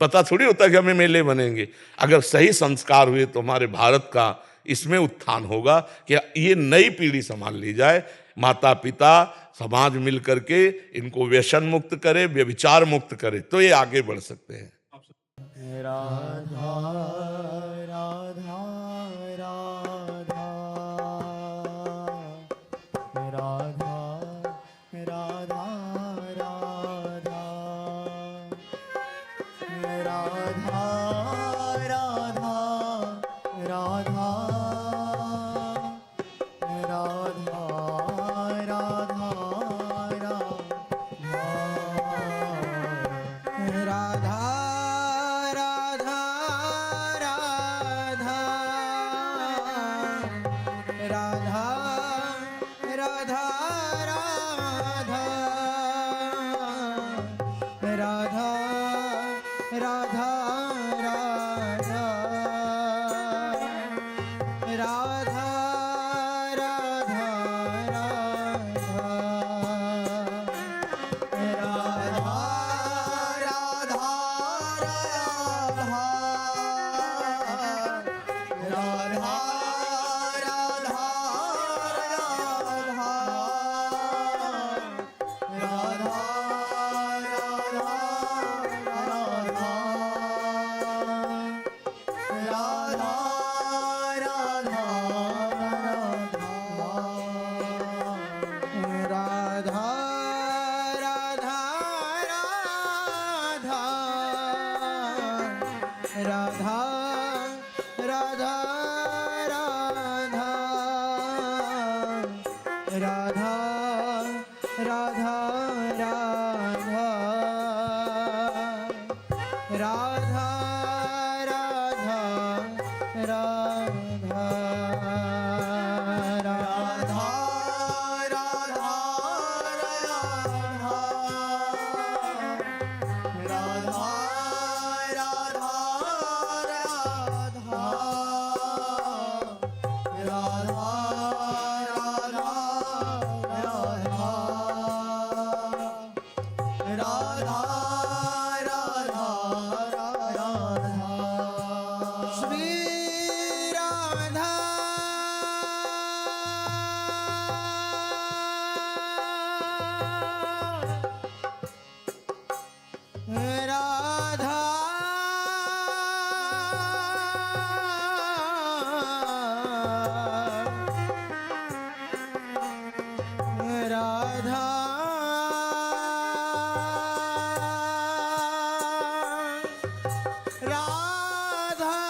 पता थोड़ी होता कि हम एमएलए बनेंगे। अगर सही संस्कार हुए तो हमारे भारत का इसमें उत्थान होगा कि ये नई पीढ़ी संभाल ली जाए। माता पिता समाज मिल करके इनको व्यसन मुक्त करे, व्यभिचार मुक्त करे, तो ये आगे बढ़ सकते हैं। राधा राधा राधा राधा राधा राधा राधा राधा राधा राधा